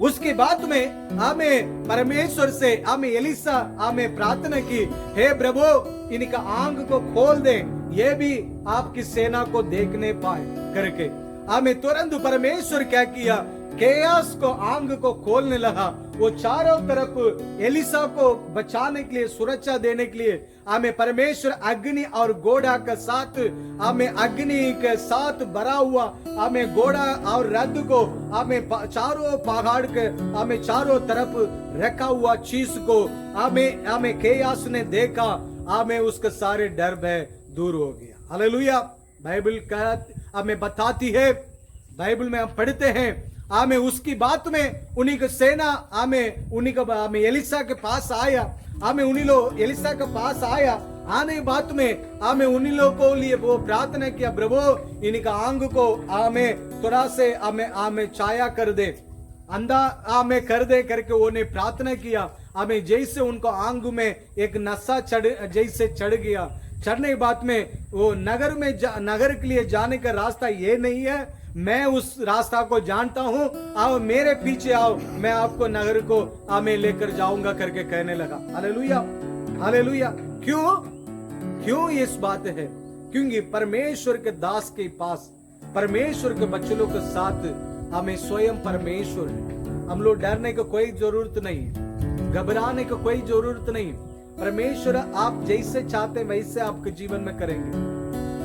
उसके बाद में हमें परमेश्वर से हमें एलिसा हमें प्रार्थना की, हे प्रभु इनका आंख को खोल दे, ये भी आपकी सेना को देखने पाए करके। हमें तुरंत परमेश्वर क्या किया, केयास को आंख को खोलने लगा। वो चारों तरफ एलिसा को बचाने के लिए, सुरक्षा देने के लिए हमें परमेश्वर अग्नि और घोड़ा के साथ, हमें अग्नि के साथ भरा हुआ हमें घोड़ा और रथ को हमें चारों पहाड़ के हमें चारों तरफ रखा हुआ चीज को हमें केयास ने देखा, हमें उसके सारे डर भय दूर हो गया। हालेलुया। बाइबल हमें बताती है, बाइबल में हम पढ़ते हैं, हमें उसकी बात में उन्हीं का सेना हमें एलिसा के पास आया, हमें उन्हीं लोग एलिसा के पास आया। आने बात में हमें उन्हीं लोगों को लिए वो प्रार्थना किया, प्रभु इनका आंख को हमें थोड़ा से हमें छाया कर दे, अंधा हमें कर दे करके उन्हें प्रार्थना किया। हमें जैसे उनको आंख में एक नशा जैसे चढ़ गया। चढ़ने के बाद में वो नगर के लिए जाने का रास्ता ये नहीं है, मैं उस रास्ता को जानता हूं, आओ मेरे पीछे आओ, मैं आपको नगर को हमें लेकर जाऊंगा करके कहने लगा। Hallelujah, hallelujah. क्यों इस बात है, क्योंकि परमेश्वर के दास के पास, परमेश्वर के बच्चों के साथ हमें स्वयं परमेश्वर है। हम लोग डरने की कोई जरूरत नहीं, घबराने की कोई जरूरत नहीं। परमेश्वर आप जैसे चाहते वैसे आपके जीवन में करेंगे।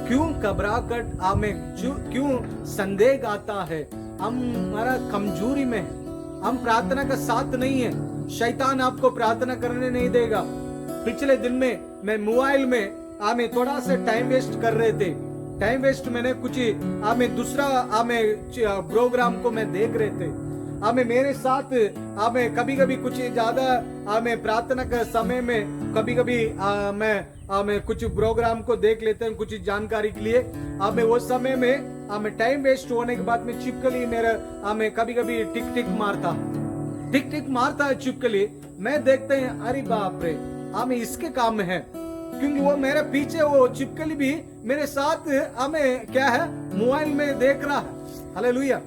क्यों घबराहट हमें, क्यों संदेह आता है? हमारा कमजोरी में है, हम प्रार्थना का साथ नहीं है। शैतान आपको प्रार्थना करने नहीं देगा। पिछले दिन में मैं मोबाइल में हमें थोड़ा सा टाइम वेस्ट कर रहे थे। टाइम वेस्ट मैंने कुछ हमें दूसरा हमें प्रोग्राम को मैं देख रहे थे। हमें मेरे साथ हमें कभी कभी कुछ ज्यादा हमें प्रार्थना के समय में कभी कभी मैं हमें कुछ प्रोग्राम को देख लेते हैं कुछ जानकारी के लिए। हमें वो समय में हमें टाइम वेस्ट होने के बाद में चिपकली मेरा हमें कभी कभी टिक टिक मारता है चिपकली। मैं देखते हैं अरे बाप रे, हमें इसके काम में है, क्योंकि वो मेरे पीछे वो चिपकली भी मेरे साथ हमें क्या है मोबाइल में देख रहा है। हालेलुया।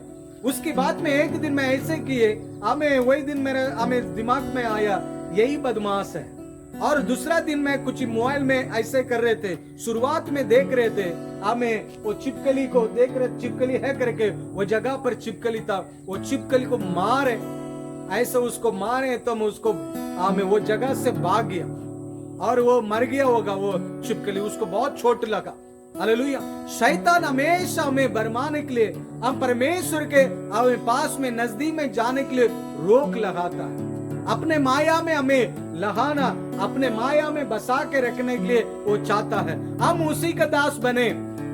उसकी बात में एक दिन मैं ऐसे किए, हमें वही दिन मेरे हमें दिमाग में आया यही बदमाश है। और दूसरा दिन मैं कुछ मोबाइल में ऐसे कर रहे थे, शुरुआत में देख रहे थे हमें वो चिपकली को देख रहे, चिपकली है करके वो जगह पर चिपकली था, वो चिपकली को मारे, ऐसे उसको मारे तो हम उसको हमें वो जगह से भाग गया और वो मर गया होगा वो चिपकली, उसको बहुत चोट लगा। हालेलुया। शैतान हमेशा हमें बरमाने के लिए, हम परमेश्वर के हमें पास में नजदीक में जाने के लिए रोक लगाता है। अपने माया में हमें लगाना, अपने माया में बसा के रखने के लिए वो चाहता है हम उसी का दास बने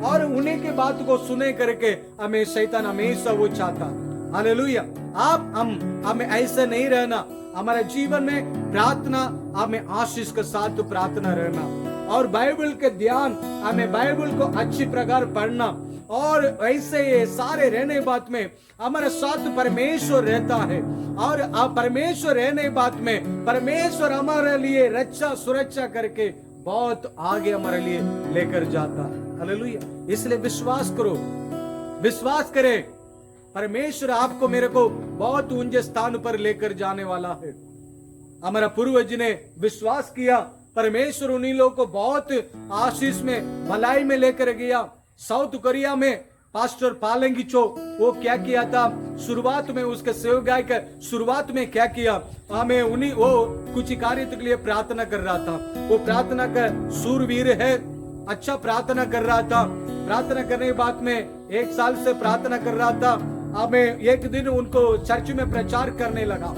और उन्हीं की बात को सुने करके हमें शैतान हमेशा वो चाहता है। हालेलुया। आप हमें ऐसा नहीं रहना। हमारे जीवन में प्रार्थना हमें आशीष के साथ प्रार्थना रहना और बाइबल के ध्यान, हमें बाइबल को अच्छी प्रकार पढ़ना और ऐसे ये सारे रहने बात में हमारे साथ परमेश्वर रहता है। और परमेश्वर रहने बात में परमेश्वर हमारे लिए रक्षा सुरक्षा करके बहुत आगे हमारे लिए लेकर जाता है। हालेलुया। इसलिए विश्वास करो, विश्वास करें, परमेश्वर आपको मेरे को बहुत ऊंचे स्थान पर लेकर जाने वाला है। हमारा पूर्वज ने विश्वास किया, परमेश्वर उन्हीं लोगों को बहुत आशीष में भलाई में लेकर गया। साउथ कोरिया में पास्टर पालंगिचो वो क्या किया था, शुरुआत में उसके सेवकाई का शुरुआत में क्या किया, हमें उन्हीं वो कुछ कार्य के लिए प्रार्थना कर रहा था। वो प्रार्थना का सूरवीर है, अच्छा प्रार्थना कर रहा था। प्रार्थना करने के बाद में 1 साल से प्रार्थना कर रहा था। हमें एक दिन उनको चर्च में प्रचार करने लगा,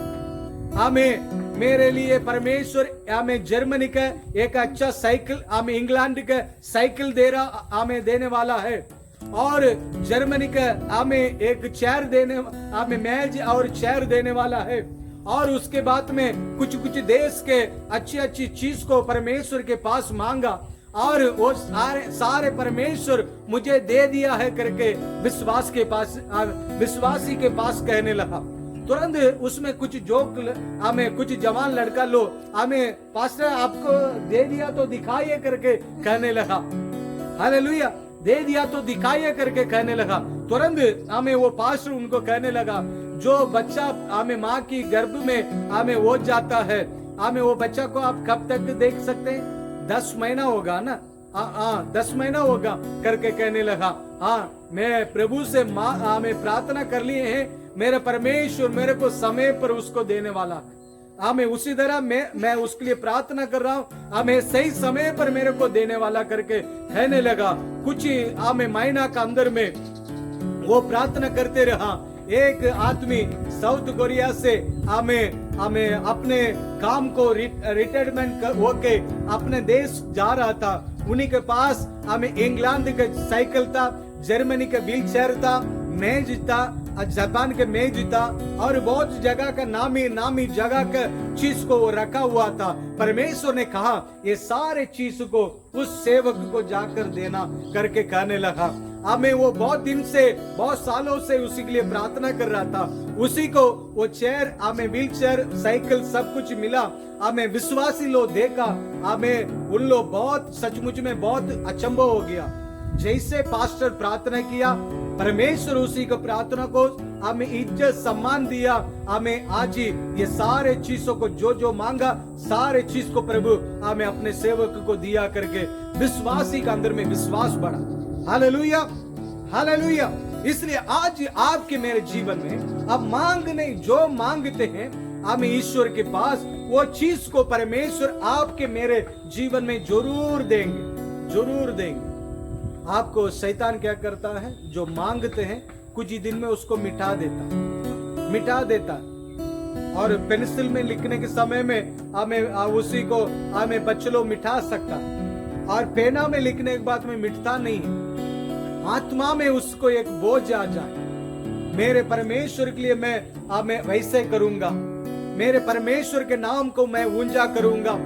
हमें मेरे लिए परमेश्वर हमें जर्मनी का एक अच्छा साइकिल, हमें इंग्लैंड का साइकिल दे रहा, हमें देने वाला है और जर्मनी का हमें एक चेयर देने, हमें मेज और चेयर देने वाला है। और उसके बाद में कुछ कुछ देश के अच्छी अच्छी चीज को परमेश्वर के पास मांगा और वो सारे परमेश्वर मुझे दे दिया है करके विश्वासी के पास कहने लगा। तुरंत उसमें कुछ जोक, हमें कुछ जवान लड़का लो हमें पास्टर आपको दे दिया तो दिखाइए करके कहने लगा। हालेलुया। दे दिया तो दिखाइए करके कहने लगा। तुरंत हमें वो पास्टर उनको कहने लगा, जो बच्चा हमें माँ की गर्भ में हमें हो जाता है, हमें वो बच्चा को आप कब तक देख सकते हैं? 10 महीना होगा ना? हाँ 10 महीना होगा करके कहने लगा। हाँ मैं प्रभु से हमें प्रार्थना कर लिए हैं, मेरे परमेश्वर मेरे को समय पर उसको देने वाला है। हमें उसी तरह मैं उसके लिए प्रार्थना कर रहा हूँ, हमें सही समय पर मेरे को देने वाला करके कहने लगा। कुछ हमें महीना का अंदर में वो प्रार्थना करते रहा। एक आदमी साउथ कोरिया से हमें अपने काम को रिटायरमेंट होके अपने देश जा रहा था। उन्हीं के पास हमें इंग्लैंड का साइकिल था, जर्मनी का व्हील चेयर था, मेज था, जापान के मेज था और बहुत जगह का नामी जगह का चीज को वो रखा हुआ था। परमेश्वर ने कहा ये सारे चीज को उस सेवक को जाकर देना करके कहने लगा। हमें वो बहुत दिन से बहुत सालों से उसी के लिए प्रार्थना कर रहा था। उसी को वो चेयर, हमें व्हील चेयर, साइकिल सब कुछ मिला। हमें विश्वासी लोग देखा, हमें उन लोग बहुत सचमुच में बहुत अचंभव हो गया। जैसे पास्टर प्रार्थना किया, परमेश्वर उसी को प्रार्थना को हमें इज्जत सम्मान दिया, हमें आज ही ये सारे चीजों को जो मांगा सारे चीज को प्रभु हमें अपने सेवक को दिया करके विश्वासी के अंदर में विश्वास बढ़ा। Hallelujah, hallelujah. इसलिए आज आपके मेरे जीवन में अब मांगने जो मांगते हैं हमें ईश्वर के पास वो चीज को परमेश्वर आपके मेरे जीवन में जरूर देंगे, जरूर देंगे। आपको शैतान क्या करता है, जो मांगते हैं कुछ ही दिन में उसको मिटा देता है। और पेंसिल में लिखने के समय में हमें उसी को हमें बच्चों मिटा सकता है, और पेना में लिखने के बाद में मिटता नहीं है। आत्मा में उसको एक बोझ आ जाए, मेरे परमेश्वर के लिए मैं वैसे करूंगा, मेरे परमेश्वर के नाम को मैं ऊंचा करूंगा,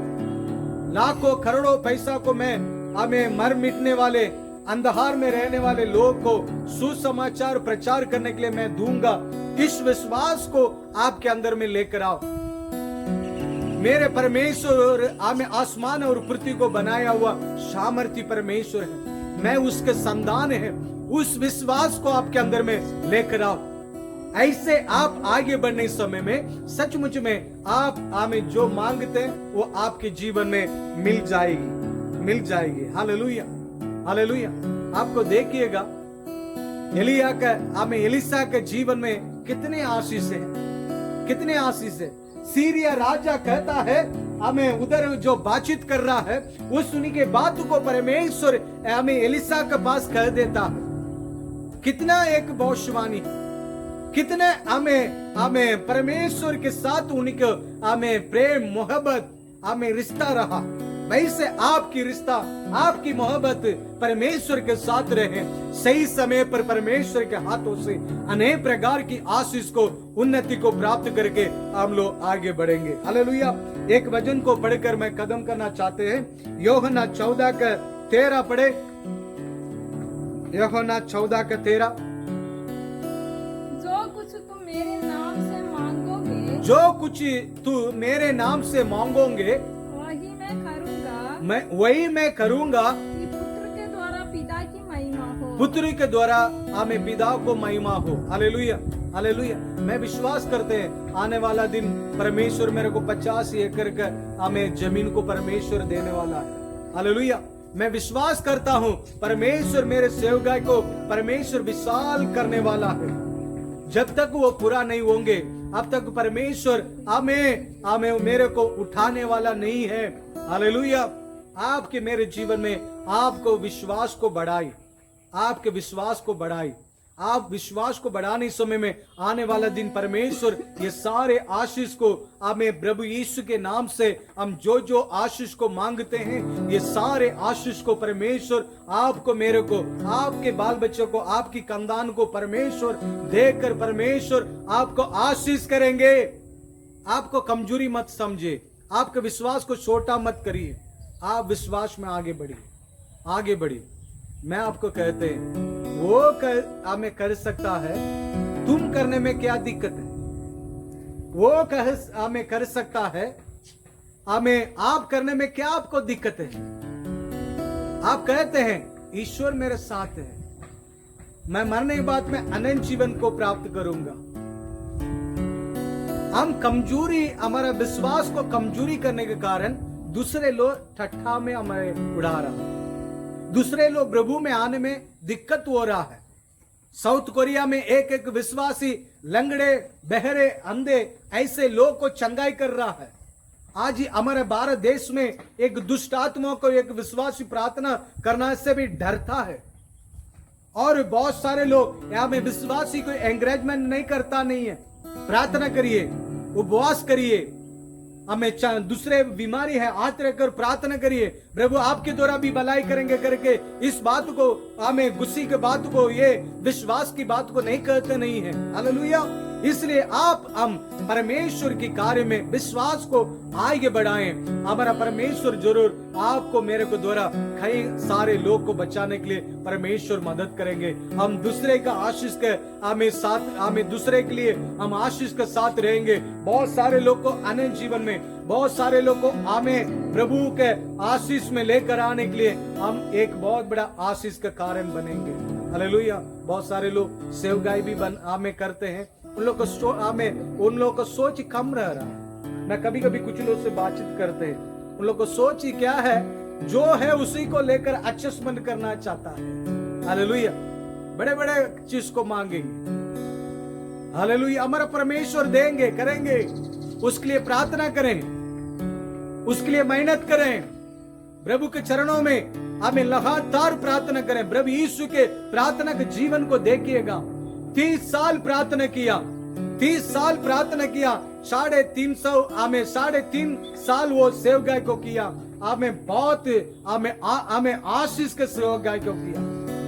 लाखों करोड़ों पैसा को मैं मर मिटने वाले अंधकार में रहने वाले लोग को सुसमाचार प्रचार करने के लिए मैं दूंगा। इस विश्वास को आपके अंदर में लेकर आओ। मेरे परमेश्वर आसमान और पृथ्वी को बनाया हुआ सामर्थ्य परमेश्वर है, मैं उसके संतान है। उस विश्वास को आपके अंदर में लेकर आओ। ऐसे आप आगे बढ़ने समय में सचमुच में आप हमें जो मांगते हैं वो आपके जीवन में मिल जाएगी। Hallelujah, hallelujah. आपको देखिएगा एलिसा के जीवन में कितने आशीष है। सीरिया राजा कहता है हमें उधर जो बातचीत कर रहा है उस उन्हीं के बात को परमेश्वर हमें एलिसा के पास कह देता है। कितना एक भविष्यवाणी, कितने हमें परमेश्वर के साथ उनके हमें प्रेम मोहब्बत हमें रिश्ता रहा। वैसे आपकी रिश्ता आपकी मोहब्बत परमेश्वर के साथ रहे। सही समय पर परमेश्वर के हाथों से अनेक प्रकार की आशीष को उन्नति को प्राप्त करके हम लोग आगे बढ़ेंगे। हालेलुया। एक वचन को पढ़कर मैं कदम करना चाहते हैं। यूहन्ना 14:13 पढ़े। यूहन्ना 14:13। जो कुछ तुम मेरे नाम से मांगोगे, जो कुछ तू मेरे नाम से मांगोगे वही मैं करूंगा कि पुत्र के द्वारा पिता की महिमा हो। पुत्र के द्वारा हमें पिता को महिमा हो। Hallelujah, hallelujah. मैं विश्वास करते हैं आने वाला दिन परमेश्वर मेरे को 50 एकड़ का हमें जमीन को परमेश्वर देने वाला है। हालेलुया। मैं विश्वास करता हूँ परमेश्वर मेरे सेवकाई को परमेश्वर विशाल करने वाला है। जब तक वो पूरा नहीं होंगे अब तक परमेश्वर हमें मेरे को उठाने वाला नहीं है। हालेलुया। आपके मेरे जीवन में आपको विश्वास को बढ़ाई, आपके विश्वास को बढ़ाई। आप विश्वास को बढ़ाने समय में आने वाला दिन परमेश्वर ये सारे आशीष को हमें प्रभु यीशु के नाम से हम जो आशीष को मांगते हैं ये सारे आशीष को परमेश्वर आपको मेरे को आपके बाल बच्चों को आपकी खानदान को परमेश्वर देकर परमेश्वर आपको आशीष करेंगे। आपको कमजोरी मत समझे, आपके विश्वास को छोटा मत करिए, आप विश्वास में आगे बढ़िए। मैं आपको कहते हैं वो हमें कर सकता है, तुम करने में क्या दिक्कत है? वो हमें कर सकता है, हमें आप करने में क्या आपको दिक्कत है? आप कहते हैं ईश्वर मेरे साथ है, मैं मरने के बाद में अनंत जीवन को प्राप्त करूंगा। हम कमजोरी, हमारा विश्वास को कमजोरी करने के कारण दूसरे लोग ठट्ठा में हमारे उड़ा रहा है, दूसरे लोग प्रभु में आने में दिक्कत हो रहा है। साउथ कोरिया में एक विश्वासी लंगड़े बहरे अंधे ऐसे लोग को चंगाई कर रहा है। आज ही हमारे भारत देश में एक दुष्ट आत्मा को एक विश्वासी प्रार्थना करने से भी डरता है, और बहुत सारे लोग यहाँ में विश्वासी को एंकरेजमेंट नहीं करता नहीं है। प्रार्थना करिए, उपवास करिए, हमें दूसरे बीमारी है हाथ रखकर प्रार्थना करिए, प्रभु आपके द्वारा भी भलाई करेंगे करके इस बात को हमें गुस्से के बात को ये विश्वास की बात को नहीं कहते नहीं है। हालेलुया। इसलिए हम परमेश्वर के कार्य में विश्वास को आगे बढ़ाएं। हमारा परमेश्वर जरूर आपको मेरे को द्वारा कई सारे लोग को बचाने के लिए परमेश्वर मदद करेंगे। हम दूसरे का आशीष के हमें दूसरे के लिए हम आशीष के साथ रहेंगे। बहुत सारे लोग को अनंत जीवन में, बहुत सारे लोग को हमें प्रभु के आशीष में लेकर आने के लिए हम एक बहुत बड़ा आशीष का कारण बनेंगे। हालेलुया। बहुत सारे लोग सेवगाई भी आमे करते हैं, उन लोग को उन लोग को सोच कम रह रहा है। मैं कभी कभी कुछ लोग से बातचीत करते हैं, उन लोग को सोच ही क्या है, जो है उसी को लेकर एडजस्टमेंट करना चाहता है। हालेलुया। बड़े बड़े चीज को मांगेंगे, हालेलुया। हमारा परमेश्वर देंगे, करेंगे, उसके लिए प्रार्थना करें, उसके लिए मेहनत करें, प्रभु के चरणों में हमें लगातार प्रार्थना करें। प्रभु यीशु के प्रार्थना के जीवन को देखिएगा। 30 साल प्रार्थना किया, 30 साल प्रार्थना किया, 3.5 साल वो सेवगाई को किया। हमें बहुत हमें आशीष के सेवगाई को किया,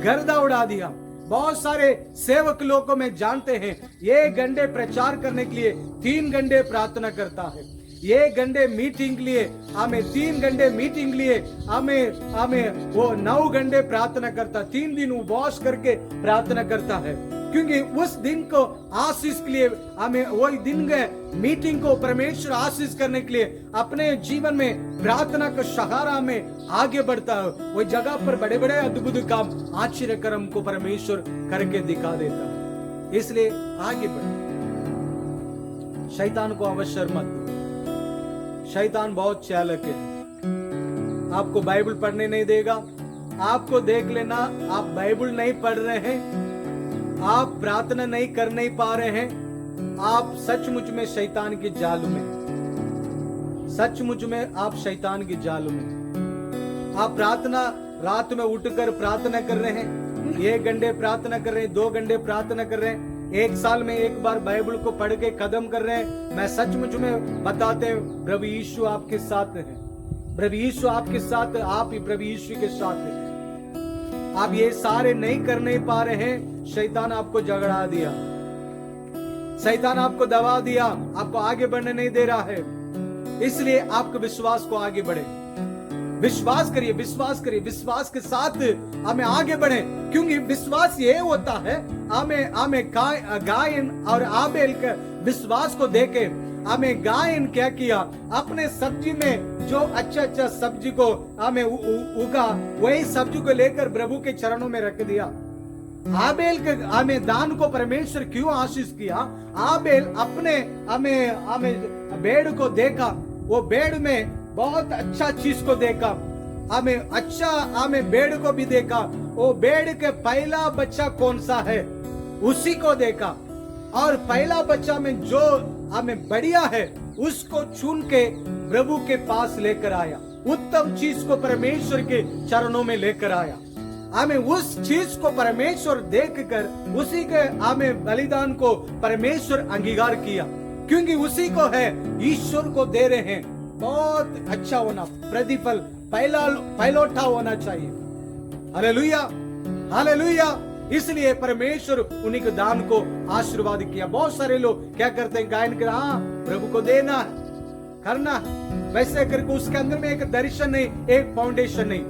गर्दा उड़ा दिया। बहुत सारे सेवक लोग को मैं जानते हैं, 1 घंटे प्रचार करने के लिए 3 घंटे प्रार्थना करता है। 1 घंटे मीटिंग लिए हमें 3 घंटे मीटिंग लिए हमें वो 9 घंटे प्रार्थना करता, 3 दिन उपवास करके प्रार्थना करता है, क्योंकि उस दिन को आशीष के लिए हमें वही दिन के मीटिंग को परमेश्वर आशीष करने के लिए अपने जीवन में प्रार्थना का सहारा में आगे बढ़ता है। वही जगह पर बड़े बड़े अद्भुत काम, आश्चर्य कर्म को परमेश्वर करके दिखा देता है। इसलिए आगे बढ़े, शैतान को अवसर मत दो। शैतान बहुत चालाक है, आपको बाइबल पढ़ने नहीं देगा। आपको देख लेना, आप बाइबल नहीं पढ़ रहे हैं, आप प्रार्थना नहीं कर नहीं पा रहे हैं, आप सचमुच में शैतान के जाल में, सचमुच में आप शैतान के जाल में। आप प्रार्थना रात में उठकर प्रार्थना कर रहे हैं, 1 घंटे प्रार्थना कर रहे हैं, 2 घंटे प्रार्थना कर रहे हैं, 1 साल में 1 बार बाइबल को पढ़ के खत्म कर रहे हैं। मैं सचमुच में बताते हैं, प्रभु यीशु आपके साथ है, प्रभु यीशु आपके साथ, आप ही प्रभु यीशु के साथ है। आप ये सारे नहीं कर नहीं पा रहे हैं, शैतान आपको झगड़ा दिया, शैतान आपको दबा दिया, आपको आगे बढ़ने नहीं दे रहा है। इसलिए आपके विश्वास को आगे बढ़े, विश्वास करिए, विश्वास करिए, विश्वास के साथ हमें आगे बढ़े, क्योंकि विश्वास ये होता है, हमें गायन और आबेल के विश्वास को देखे हमें गायन क्या किया, अपने सब्जी में जो अच्छा सब्जी को हमें उगा, वही सब्जी को लेकर प्रभु के चरणों में रख दिया। आबेल के हमें दान को परमेश्वर क्यों आशीष किया? आबेल अपने हमें भेड़ को देखा, वो भेड़ में बहुत अच्छा चीज को देखा, हमें भेड़ को भी देखा, वो भेड़ के पहला बच्चा कौन सा है उसी को देखा, और पहला बच्चा में जो हमें बढ़िया है उसको चुन के प्रभु के पास लेकर आया, उत्तम चीज को परमेश्वर के चरणों में लेकर आया। हमें उस चीज को परमेश्वर देखकर उसी के हमें बलिदान को परमेश्वर अंगीकार किया, क्योंकि उसी को है ईश्वर को दे रहे हैं। बहुत अच्छा होना, प्रतिफल पहलौठा होना चाहिए। Hallelujah, hallelujah. इसलिए परमेश्वर उन्हीं के दान को आशीर्वाद किया। बहुत सारे लोग क्या करते हैं, गायन कर, हाँ प्रभु को देना है, करना है, वैसे करके उसके अंदर में एक दर्शन नहीं, एक फाउंडेशन नहीं।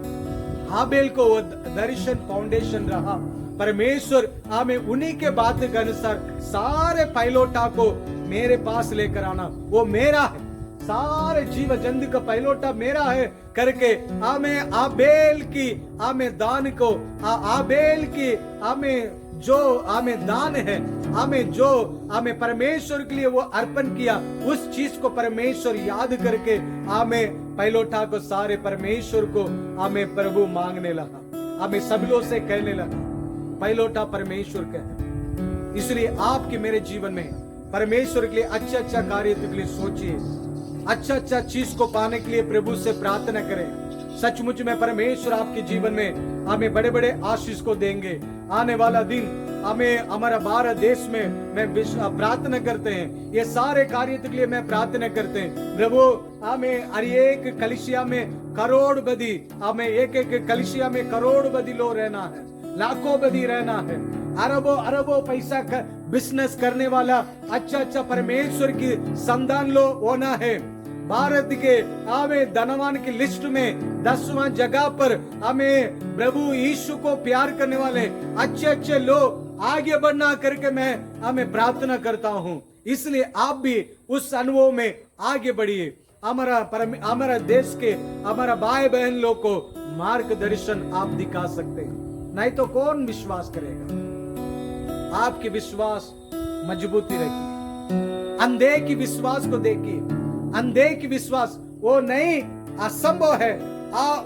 हाबेल को वो दर्शन फाउंडेशन रहा। परमेश्वर हमें उन्हीं के बात के अनुसार सारे पायलोटा को मेरे पास लेकर आना, वो मेरा है, सारे जीव जंतु का पायलोटा मेरा है करके हमें आबेल की हमें दान को, आबेल की हमें जो हमें दान है, हमें परमेश्वर के लिए वो अर्पण किया, उस चीज को परमेश्वर याद करके हमें पहलोठा को सारे परमेश्वर को हमें प्रभु मांगने लगा, हमें सब लोग से कहने लगा पहलोठा परमेश्वर का है। इसलिए आपके मेरे जीवन में परमेश्वर के लिए अच्छा कार्य के लिए सोचिए, अच्छा चीज को पाने के लिए प्रभु से प्रार्थना करें। सचमुच में परमेश्वर आपके जीवन में हमें बड़े बड़े आशीष को देंगे। आने वाला दिन हमें हमारा भारत देश में मैं प्रार्थना करते हैं, ये सारे कार्य के लिए मैं प्रार्थना करते हैं। प्रभु हमें हर एक कलिसिया में करोड़ बदी, हमें एक कलिसिया में करोड़ बदी लोग रहना है, लाखों बदी रहना है, अरबों पैसा बिजनेस करने वाला अच्छा परमेश्वर की संतान लोग होना है। भारत के हमें धनवान की लिस्ट में 10वां जगह पर हमें प्रभु यीशु को प्यार करने वाले अच्छे लोग आगे बढ़ना करके मैं हमें प्रार्थना करता हूँ। इसलिए आप भी उस अनुभव में आगे बढ़िए। हमारा देश के हमारा भाई बहन लोग को मार्गदर्शन आप दिखा सकते हैं, नहीं तो कौन विश्वास करेगा। आपकी विश्वास मजबूती रखिए। अंधे की विश्वास को देखिए, अंधे की विश्वास वो नहीं असंभव है,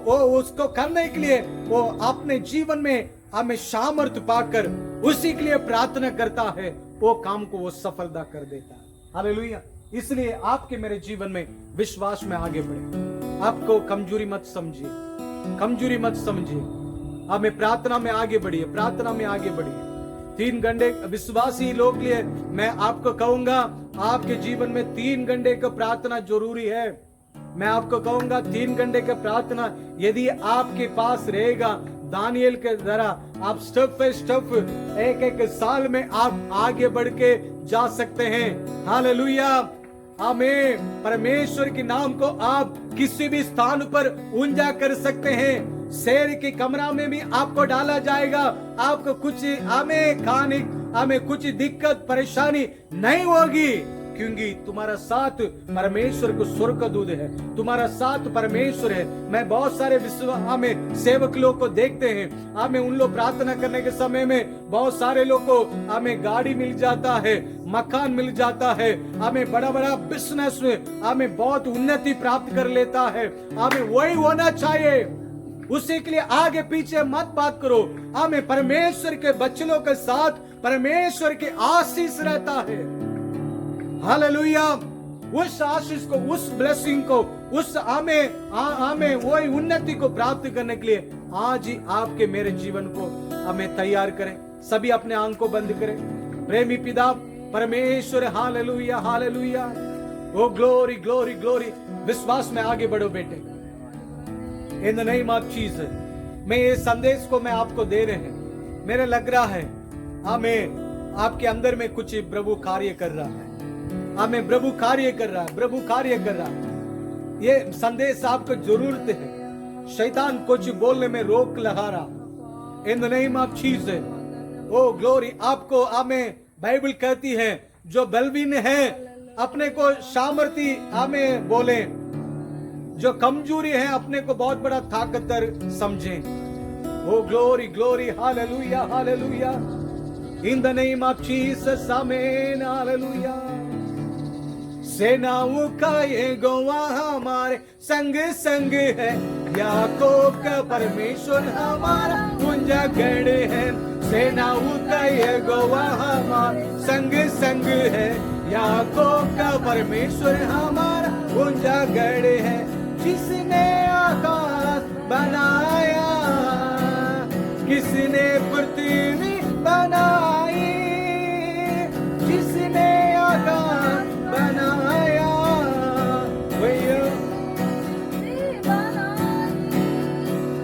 वो उसको करने के लिए वो अपने जीवन में हमें सामर्थ्य पाकर उसी के लिए प्रार्थना करता है, वो काम को वो सफलता कर देता है। हालेलुया। इसलिए आपके मेरे जीवन में विश्वास में आगे बढ़े। आपको कमजोरी मत समझिए, कमजोरी मत समझिए। हमें प्रार्थना में आगे बढ़िए, प्रार्थना में आगे बढ़िए। 3 घंटे विश्वासी लोग लिए मैं आपको कहूंगा, आपके जीवन में 3 घंटे का प्रार्थना जरूरी है। मैं आपको कहूंगा 3 घंटे का प्रार्थना यदि आपके पास रहेगा, दानियल के तरह आप स्टेप बाय स्टेप एक एक साल में आप आगे बढ़ के जा सकते हैं। हालेलुया, आमीन। परमेश्वर के नाम को आप किसी भी स्थान पर ऊंचा कर सकते हैं। शेर के कमरा में भी आपको डाला जाएगा, आपको कुछ हमें कुछ दिक्कत परेशानी नहीं होगी, क्योंकि तुम्हारा साथ परमेश्वर को स्वर्ग का दूध है, तुम्हारा साथ परमेश्वर है। मैं बहुत सारे हमें सेवक लोग को देखते हैं, हमें उन लोग प्रार्थना करने के समय में बहुत सारे लोग को हमें गाड़ी मिल जाता है, मकान मिल जाता है, हमें बड़ा बड़ा बिजनेस में हमें बहुत उन्नति प्राप्त कर लेता है। हमें वही होना चाहिए, उसी के लिए आगे पीछे मत बात करो। हमें परमेश्वर के बच्चों के साथ परमेश्वर की आशीष रहता है। हालेलुया। उस आशीष को, उस ब्लेसिंग को, उस हमें वही उन्नति को प्राप्त करने के लिए आज ही आपके मेरे जीवन को हमें तैयार करें। सभी अपने आंख को बंद करें। प्रेमी पिता परमेश्वर, हालेलुया हालेलुया, ओ ग्लोरी ग्लोरी ग्लोरी। विश्वास में आगे बढ़ो बेटे, इन द नेम ऑफ जीसस। मैं ये संदेश को मैं आपको दे रहे हैं, मेरे लग रहा है हमें आपके अंदर में कुछ प्रभु कार्य कर रहा है, हमें प्रभु कार्य कर रहा है, प्रभु कार्य कर रहा है। ये संदेश आपको जरूरत है। शैतान कुछ बोलने में रोक लगा रहा। In the name of Jesus, O glory. आपको हमें बाइबल कहती है जो बलवीन है अपने को सामर्थी हमें बोले, जो कमजोरी है अपने को बहुत बड़ा ताकतवर समझे। Oh glory glory, hallelujah hallelujah. In the name of Jesus, आमीन, हालेलुया। सेनाओं का यहोवा हमारे संग संग है, याकूब का परमेश्वर हमारा ऊंचा गढ़ है। सेनाओं का यहोवा हमारे संग संग है, याकूब का परमेश्वर हमारा ऊंचा गढ़ है। जिसने आकाश बनाया, किसने पृथ्वी बनाई, जिसने आकाश बनाया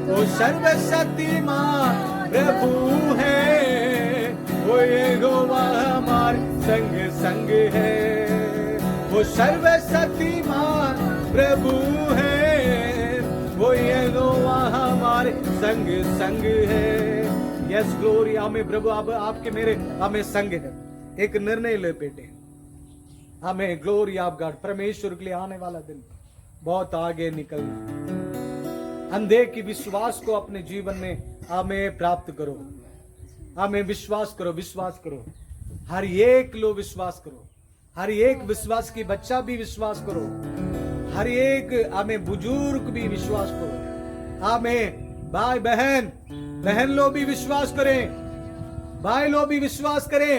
वो सर्वशक्तिमान प्रभु है। वो यहोवा हमारे संग संग है, वो सर्वशक्तिमान प्रभु है, वो यहोवा हमारे संग संग है। यस ग्लोरी, हमें प्रभु अब आपके मेरे हमें संग है। एक निर्णय ले बेटे, हमें ग्लोरी ऑफ गॉड, परमेश्वर के लिए आने वाला दिन बहुत आगे निकलना। अंधे की विश्वास को अपने जीवन में हमें प्राप्त करो, हमें विश्वास करो, विश्वास करो। हर एक लोग विश्वास करो, हर एक विश्वास की बच्चा भी विश्वास करो, हर एक हमें बुजुर्ग भी विश्वास करो, हमें भाई बहन लोग भी विश्वास करें, भाई लोग भी विश्वास करें।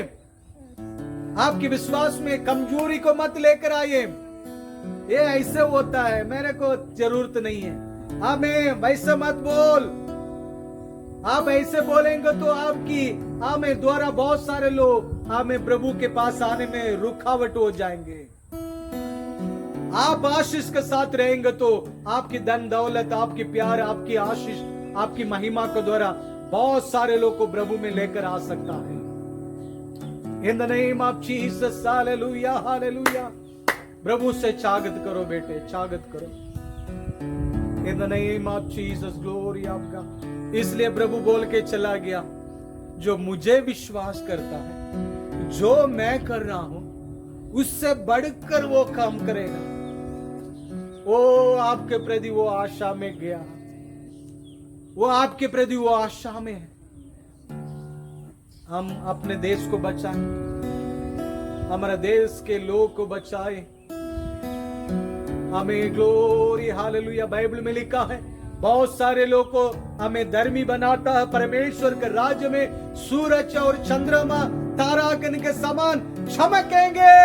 आपके विश्वास में कमजोरी को मत लेकर आइए, ये ऐसे होता है, मेरे को जरूरत नहीं है, हमें वैसे मत बोल। आप ऐसे बोलेंगे तो आपकी हमें द्वारा बहुत सारे लोग हमें प्रभु के पास आने में रुकावट हो जाएंगे। आप आशीष के साथ रहेंगे तो आपकी धन दौलत, आपकी प्यार, आपकी आशीष, आपकी महिमा के द्वारा बहुत सारे लोग को प्रभु में लेकर आ सकता है। In the name of Jesus, hallelujah hallelujah. प्रभु से चागत करो बेटे, चागत करो। In the name of Jesus, glory of God. इसलिए प्रभु बोल के चला गया, जो मुझे विश्वास करता है, जो मैं कर रहा हूं उससे बढ़कर वो काम करेगा। वो आपके प्रति वो आशा में गया, वो आपके प्रति वो आशा में है। हम अपने देश को बचाएं, हमारे देश के लोग को बचाए। हमें ग्लोरी हालेलुया। बाइबल में लिखा है बहुत सारे लोग को हमें धर्मी बनाता है। परमेश्वर के राज्य में सूरज और चंद्रमा तारागण के समान चमकेंगे।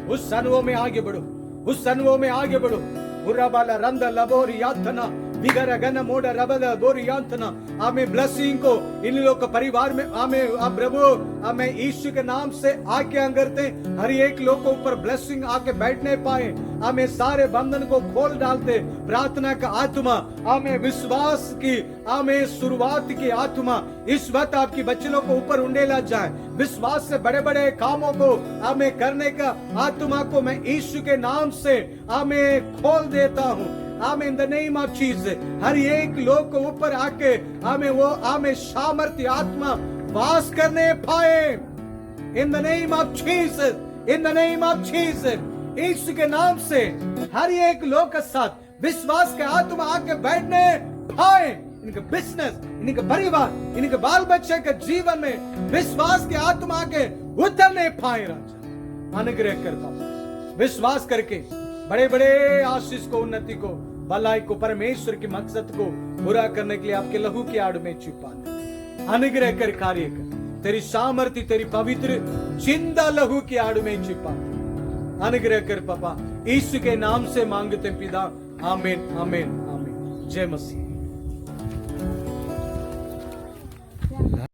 उस अनुभव में आगे बढ़ो, उस अनुभव में आगे बढ़ो। बुरा बाला रंद लबोरी यातना बिगर गन मोड़ रबद बोरी यातना। हमें ब्लेसिंग को इन लोग के परिवार में हमें प्रभु हमें यीशु के नाम से आज्ञा करते, हर एक लोग को ऊपर ब्लेसिंग आके बैठने पाए। हमें सारे बंधन को खोल डालते। प्रार्थना का आत्मा, हमें विश्वास की, हमें शुरुआत की आत्मा इस वक्त आपकी बच्चों को ऊपर उंडेला जाए। विश्वास से बड़े बड़े कामों को हमें करने का आत्मा को मैं यीशु के नाम से हमें खोल देता हूँ। हमें in the name of Jesus हर एक लोग को ऊपर आके हमें सामर्थ्य आत्मा वास करने पाए। In the name of Jesus, in the name of Jesus, यीशु के नाम से हर एक लोग के साथ विश्वास का आत्मा आके बैठने पाए। इनके बिजनेस, इनके परिवार, इनके बाल बच्चे के जीवन में विश्वास के आत्मा के उतरने पाए। राजा अनुग्रह करता, विश्वास करके बड़े बड़े आशीष को, उन्नति को, भलाई को, परमेश्वर के मकसद को पूरा करने के लिए आपके लहू की आड़ में छिपा अनुग्रह कर कार्य कर। तेरी सामर्थ्य, तेरी पवित्र जिंदा लहू की आड़ में छिपा अनुग्रह कर पापा। यीशु के नाम से मांगते पिता, आमीन आमीन आमीन। जय मसीह।